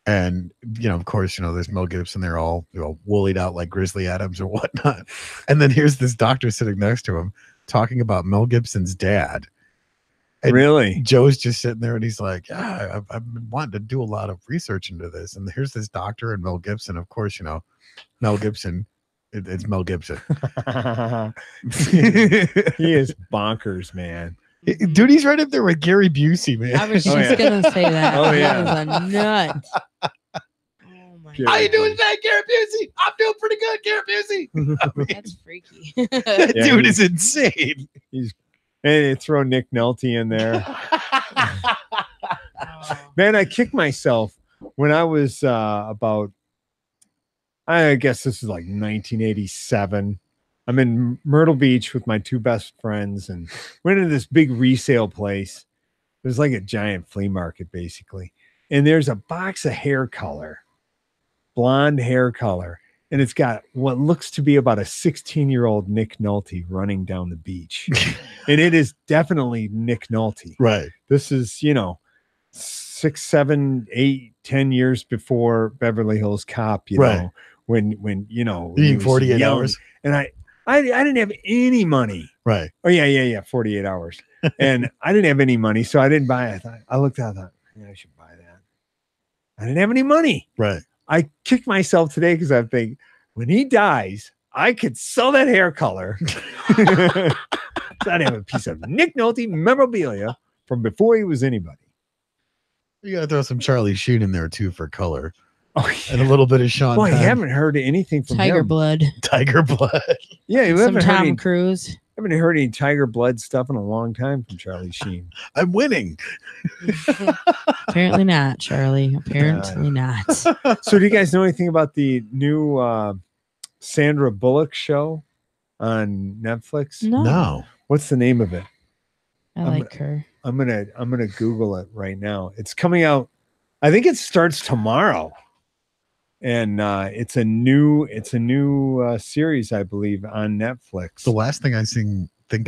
And, of course, there's Mel Gibson. They're all, woolied out like Grizzly Adams or whatnot. And then here's this doctor sitting next to him talking about Mel Gibson's dad. And really? Joe's just sitting there and he's like, yeah, I've been wanting to do a lot of research into this. And here's this doctor and Mel Gibson. Of course, Mel Gibson. It's Mel Gibson. He is bonkers, man. Dude, he's right up there with Gary Busey, man. I was just gonna say that. Oh yeah, that was a nut. Oh my! How you doing today, Gary Busey? I'm doing pretty good, Gary Busey. That's freaky. That dude is insane. And throw Nick Nolte in there. Man, I kicked myself when I was about. I guess this is like 1987. I'm in Myrtle Beach with my two best friends and went into this big resale place. It was like a giant flea market, basically. And there's a box of hair color, blonde hair color. And it's got what looks to be about a 16-year-old Nick Nolte running down the beach. And it is definitely Nick Nolte. Right. This is, 6, 7, 8, 10 years before Beverly Hills Cop, right. When you mean 48 hours. And I didn't have any money. Right. Oh yeah. 48 hours. And I didn't have any money, so I didn't buy it. I looked at it, I thought, I should buy that. I didn't have any money. Right. I kicked myself today because I think when he dies, I could sell that hair color. So I'd have a piece of Nick Nolte memorabilia from before he was anybody. You gotta throw some Charlie Sheen in there too for color. Oh, yeah. And a little bit of Sean. Boy, I haven't heard anything from Tiger him. Blood. Tiger Blood. Yeah, you Some haven't heard Tom Cruise. haven't heard any tiger blood stuff in a long time from Charlie Sheen. I'm winning. Apparently not, Charlie. Apparently not. So do you guys know anything about the new Sandra Bullock show on Netflix? No. What's the name of it? I like her. I'm gonna Google it right now. It's coming out. I think it starts tomorrow, and it's a new series, I believe, on Netflix. The last thing I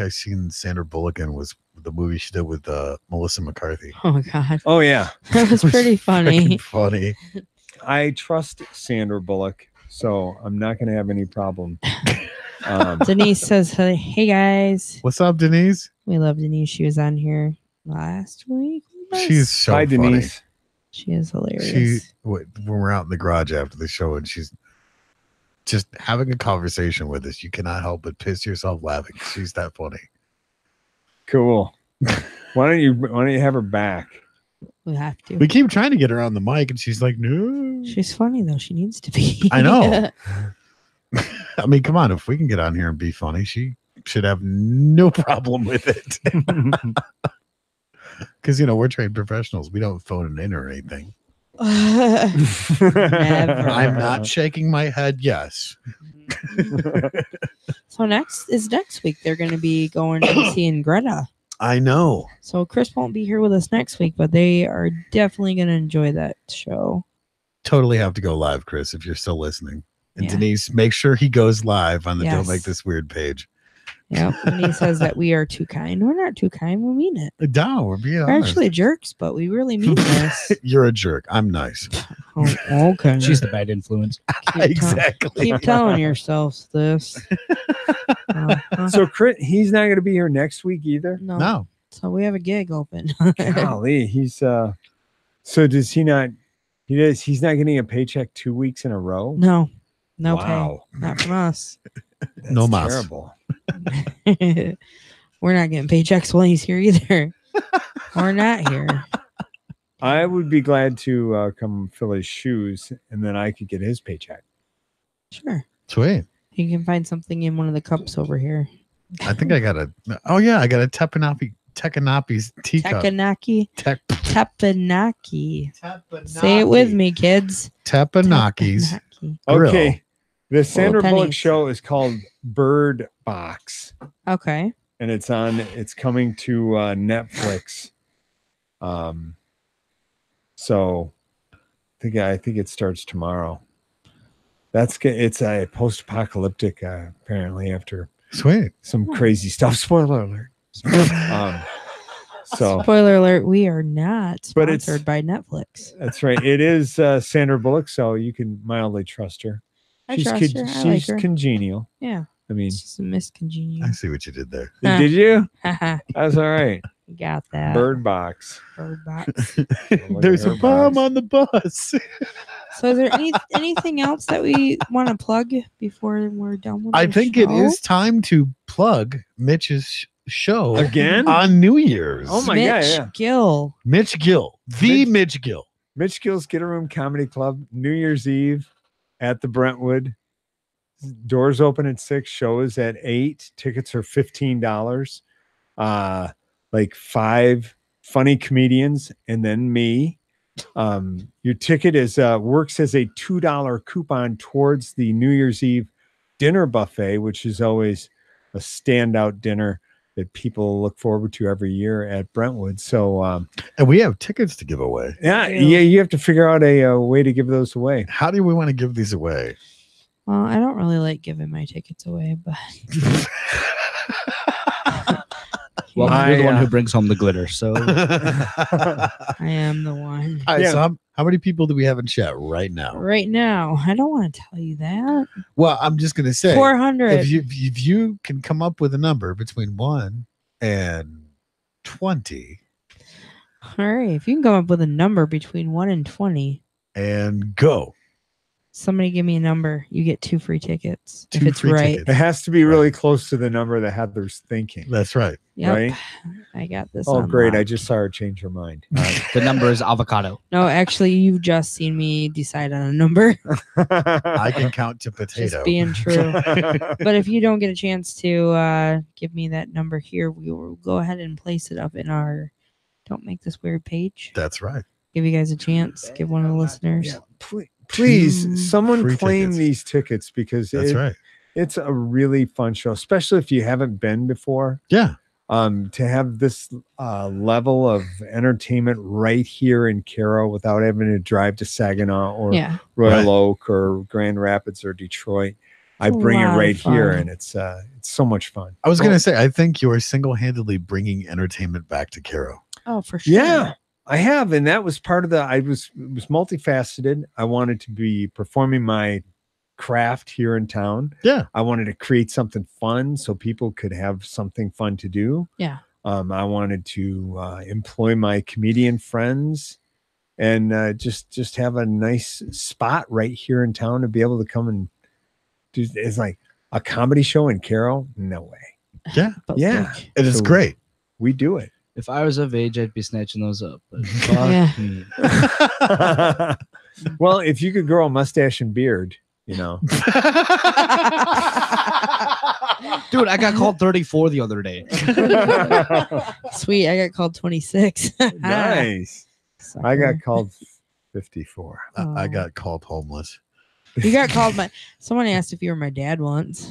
seen Sandra Bullock in was the movie she did with Melissa McCarthy. Oh God. Oh yeah, that was pretty funny. Funny. I trust Sandra Bullock, so I'm not gonna have any problem. Denise says, "Hey guys, what's up, Denise? We love Denise. She was on here last week. She's so Hi, funny. Denise. She is hilarious. When we're out in the garage after the show and she's just having a conversation with us, you cannot help but piss yourself laughing. She's that funny. Cool. Why don't you have her back? We have to. We keep trying to get her on the mic, and she's like, "No." She's funny though. She needs to be. I know. I mean, come on. If we can get on here and be funny, she should have no problem with it. Because we're trained professionals. We don't phone it in or anything. Never. I'm not shaking my head. Yes. So next week they're going to be going and seeing Greta. I know. So Chris won't be here with us next week, but they are definitely going to enjoy that show. Totally have to go live, Chris, if you're still listening. And Denise, make sure he goes live on the Don't Make This Weird page. Yep. And he says that we are too kind. We're not too kind. We mean it. No, we're being honest. We're actually jerks, but we really mean this. You're a jerk. I'm nice. Oh, okay. She's the bad influence. Exactly. Keep telling yourselves this. So Chris, he's not going to be here next week either? No. So we have a gig open. Golly, he's so does he not? He's not getting a paycheck 2 weeks in a row? No Wow. pay. Not from us. That's no mas. terrible. We're not getting paychecks while he's here either. We're not here. I would be glad to come fill his shoes, and then I could get his paycheck. Sure. Sweet. You can find something in one of the cups over here. I think I got a Teppanyaki teacup. Teppanyaki. Say it with me, kids. Teppanyakis. Okay. The Sandra Bullock show is called Bird Box. Okay. And it's coming to Netflix. So I think it starts tomorrow. It's a post-apocalyptic apparently after some crazy stuff. Spoiler alert. Spoiler alert, we are not sponsored by Netflix. That's right. It is Sandra Bullock, so you can mildly trust her. She's her. congenial. Yeah. I mean, she's a Miss Congenial. I see what you did there. Did you? That's all right. Got that. Bird Box. There's a bomb on the bus. So is there anything else that we want to plug before we're done with I think show? it is time to plug Mitch's show again on New Year's. Oh my God. Yeah. Gill. Mitch Gill. Mitch Gill. Mitch Gill's Get a Room Comedy Club, New Year's Eve at the Brentwood. Doors open at 6, show is at 8. Tickets are $15. Like 5 funny comedians and then me. Your ticket works as a $2 coupon towards the New Year's Eve dinner buffet, which is always a standout dinner that people look forward to every year at Brentwood. So, and we have tickets to give away. Yeah. You have to figure out a way to give those away. How do we want to give these away? Well, I don't really like giving my tickets away, but well, you're the one who brings home the glitter, so I am the one. All right, so how many people do we have in chat right now? Right now, I don't want to tell you that. Well, I'm just going to say 400. If you can come up with a number between 1 and 20. All right, if you can come up with a number between 1 and 20. And go. Somebody give me a number. You get 2 free tickets. If it's right. It has to be really close to the number that Heather's thinking. That's right. Yep. Right? I got this. Oh, great. I unlocked. just saw her change her mind. The number is avocado. No, actually, you've just seen me decide on a number. I can count to potato. Just being true. But if you don't get a chance to give me that number here, we will go ahead and place it up in our Don't Make This Weird page. That's right. Give you guys a chance. Give one of the listeners. Yeah, please, someone free claim tickets. these tickets because That's right. It's a really fun show, especially if you haven't been before. Yeah. To have this level of entertainment right here in Carroll without having to drive to Saginaw or Royal Oak or Grand Rapids or Detroit. I bring it right here, and it's so much fun. I was going to say, I think you are single-handedly bringing entertainment back to Carroll. Oh, for sure. Yeah, I have, and that was part of it was multifaceted. I wanted to be performing my craft here in town. Yeah, I wanted to create something fun so people could have something fun to do. Yeah. I wanted to employ my comedian friends and just have a nice spot right here in town to be able to come and do. It's like a comedy show in Carroll. No way. Yeah. Yeah. It is great. We do it. If I was of age, I'd be snatching those up. But Well, if you could grow a mustache and beard, you know. Dude, I got called 34 the other day. Sweet. I got called 26. Nice. Sucker. I got called 54. I got called homeless. You got called someone asked if you were my dad once.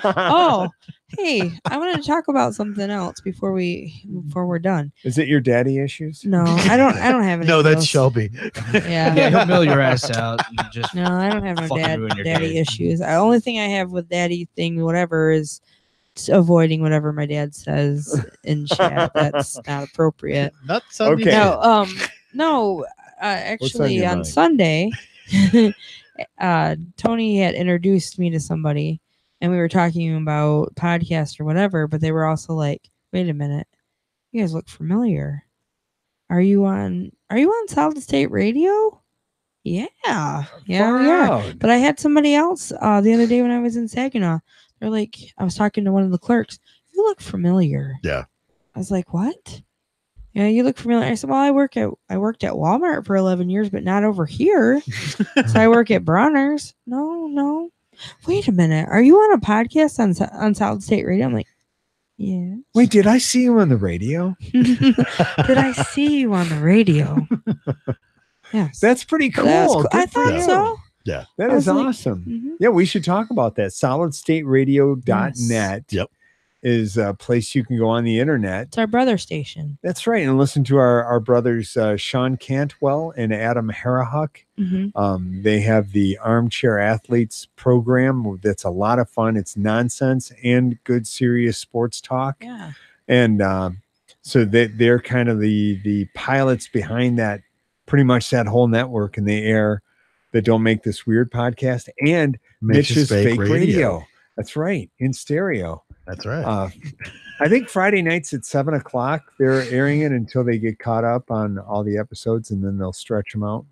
Oh, hey, I wanted to talk about something else before we're done. Is it your daddy issues? No, I don't have any. No, of that's those. Shelby. Yeah. Yeah, he'll mill your ass out. And just No, I don't have no fucking ruin your daddy day. issues. The only thing I have with daddy thing, whatever, is avoiding whatever my dad says in chat. That's not appropriate. That's okay. No, actually your on mind? Sunday, Tony had introduced me to somebody, and we were talking about podcast or whatever. But they were also like, "Wait a minute, you guys look familiar. Are you on Solid State Radio?" Yeah, we are. But I had somebody else the other day when I was in Saginaw. They're like, I was talking to one of the clerks. You look familiar. Yeah. I was like, what? Yeah, you look familiar. I said, well, I worked at Walmart for 11 years, but not over here. So I work at Bronner's. No. Wait a minute. Are you on a podcast on Solid State Radio? I'm like, yeah. Wait, did I see you on the radio? Did I see you on the radio? Yes. That's pretty cool. I thought so. Yeah. That is awesome. Mm-hmm. Yeah, we should talk about that. SolidStateRadio.net Yep. is a place you can go on the internet. It's our brother station. That's right. And listen to our brothers, Sean Cantwell and Adam Harahuck. Mm-hmm. They have the Armchair Athletes program. That's a lot of fun. It's nonsense and good, serious sports talk. Yeah. And so they're kind of the pilots behind that, pretty much that whole network, and they air the Don't Make This Weird podcast and Mitch's Fake Radio. That's right. In stereo. That's right. I think Friday nights at 7:00, they're airing it until they get caught up on all the episodes, and then they'll stretch them out.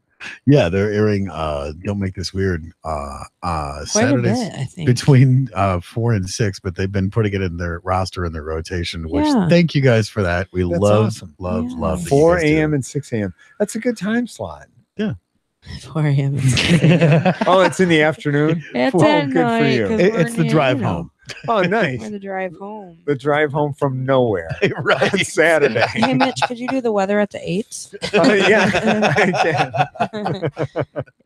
Yeah, they're airing Don't Make This Weird Saturdays I think. between 4 and 6, but they've been putting it in their roster and their rotation, which thank you guys for that. We That's love awesome. love 4 a.m. and 6 a.m. That's a good time slot. Yeah. 4 a.m. Oh, it's in the afternoon? It's well, at good night, for you. 'cause It's the drive home. Oh, nice. We're the drive home. The drive home from nowhere. Right. On Saturday. Hey, Mitch, could you do the weather at the 8s? Yeah, I can.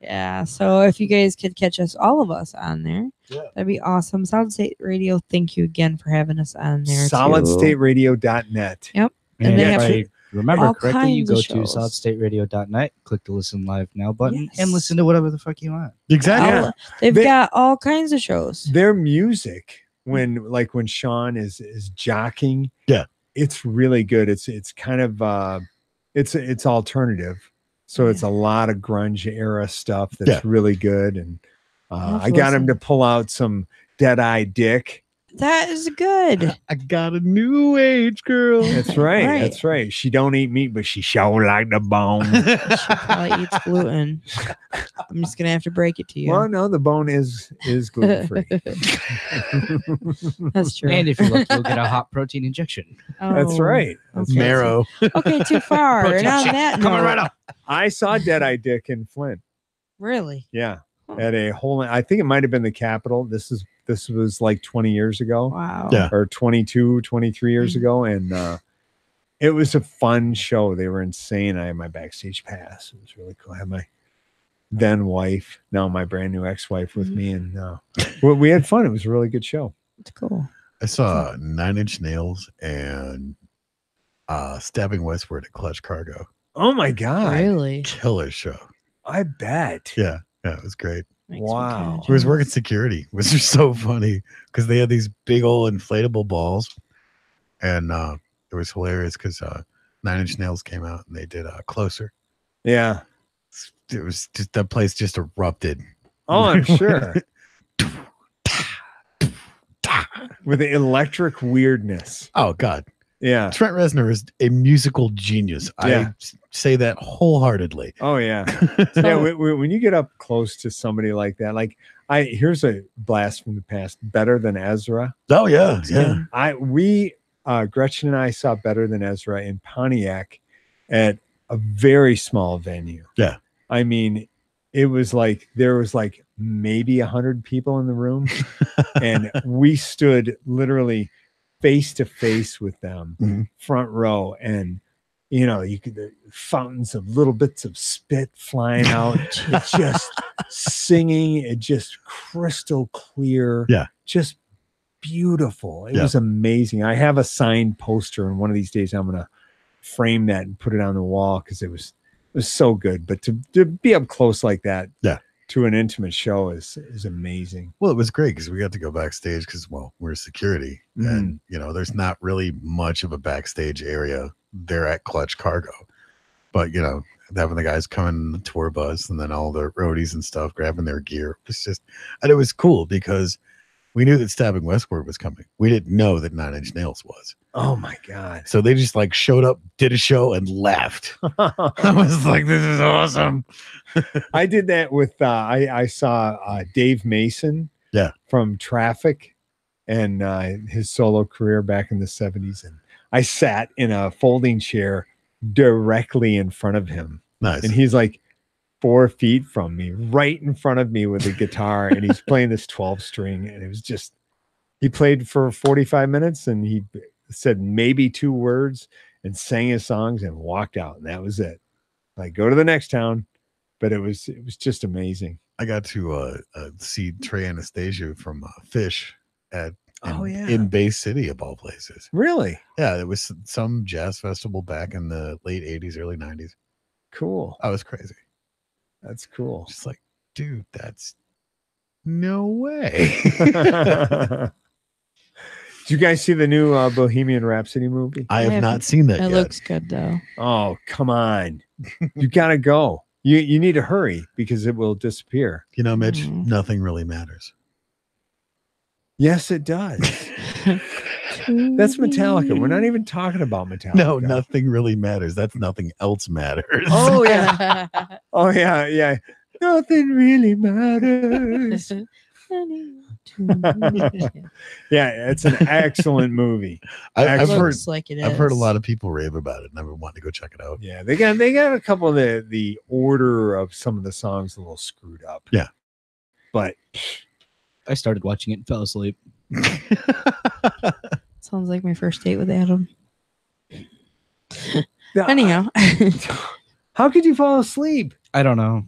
Yeah, so if you guys could catch us, all of us on there, Yeah. that'd be awesome. Solid State Radio, thank you again for having us on there. SolidStateRadio.net. Yep. And they if have I remember all correctly, you kinds go of to shows. solidstateradio.net, click the listen live now button, Yes. and listen to whatever the fuck you want. Exactly. They've They- got all kinds of shows. Their music, when Sean is jockeying, Yeah. it's really good. It's kind of it's alternative, so it's a lot of grunge era stuff that's really good. And I got him to pull out some Dead Eye Dick That is good. I got a new age girl. That's right. Right. That's right. She don't eat meat, but she sure like the bone. She probably eats gluten. I'm just gonna have to break it to you. Well, no, the bone is gluten free. That's true. And if you're lucky, you'll get a hot protein injection. That's Oh, right. okay. Marrow. Okay, too far. Protein And on shake. that Coming note, right up. I saw Deadeye Dick in Flint. really? Yeah. Huh. At a whole, I think it might have been the Capitol. This was like 20 years ago. Wow. Yeah. Or 22, 23 years ago. And it was a fun show. They were insane. I had my backstage pass. It was really cool. I had my then wife, now my brand new ex-wife with me. And we had fun. It was a really good show. It's cool. I saw 9 Inch Nails and Stabbing Westward at Clutch Cargo. Oh my God. Really? Killer show. I bet. Yeah. Yeah, it was great. Makes me Wow. kinda He was working jealous. security, which was so funny because they had these big old inflatable balls. And it was hilarious because 9 Inch Nails came out and they did Closer. Yeah. It was just, that place just erupted. Oh, I'm sure. With the electric weirdness. Oh, God. Yeah. Trent Reznor is a musical genius. Yeah. I say that wholeheartedly. Oh, yeah. Yeah. When you get up close to somebody like that, like here's a blast from the past. Better Than Ezra. Oh, yeah. Yeah. Gretchen and I saw Better Than Ezra in Pontiac at a very small venue. Yeah. I mean, it was like there was like maybe 100 people in the room, and we stood literally face to face with them, front row, and you could the fountains of little bits of spit flying out, just singing, it just crystal clear, just beautiful. It was amazing. I have a signed poster, and one of these days I'm gonna frame that and put it on the wall because it was so good. But to be up close like that, to an intimate show is amazing. Well, it was great because we got to go backstage because, well, we're security, and there's not really much of a backstage area there at Clutch Cargo. But having the guys come in the tour bus and then all the roadies and stuff grabbing their gear, and it was cool because we knew that Stabbing Westward was coming. We didn't know that 9 Inch Nails was. Oh my God. So they just like showed up, did a show, and left. I was like, this is awesome. I did that with I saw Dave Mason from Traffic and his solo career back in the 70s. And I sat in a folding chair directly in front of him. Nice. And he's like 4 feet from me, right in front of me with a guitar, and he's playing this 12-string, and it was just, he played for 45 minutes and he said maybe 2 words and sang his songs and walked out, and that was it. Like, go to the next town. But it was just amazing. I got to see Trey Anastasio from Fish in Bay City, of all places. Really? Yeah, it was some jazz festival back in the late 80s, early 90s. Cool. I was crazy. That's cool. Just like, dude, that's no way. Did you guys see the new Bohemian Rhapsody movie? I have not seen that yet. It looks good, though. Oh, come on. You got to go. You need to hurry because it will disappear. Mitch, nothing really matters. Yes, it does. That's Metallica. We're not even talking about Metallica. No, nothing really matters. That's Nothing Else Matters. Oh, yeah. Oh, yeah, yeah. Nothing really matters. Yeah, it's an excellent movie. I've heard a lot of people rave about it, and I've been wanting to go check it out. Yeah, they got a couple of the order of some of the songs a little screwed up. Yeah, but I started watching it and fell asleep. Sounds like my first date with Adam. Anyhow, how could you fall asleep? I don't know.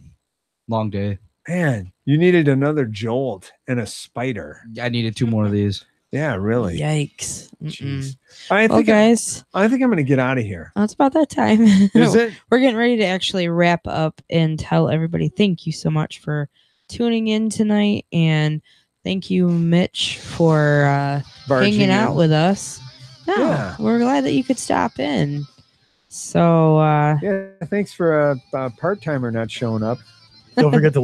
Long day. Man, you needed another jolt and a spider. I needed 2 more of these. Yeah, really. Yikes. Jeez. Guys, I think I'm going to get out of here. It's about that time. Is it? We're getting ready to actually wrap up and tell everybody thank you so much for tuning in tonight. And thank you, Mitch, for hanging out with us. We're glad that you could stop in. So, thanks for a part-timer not showing up. Don't forget to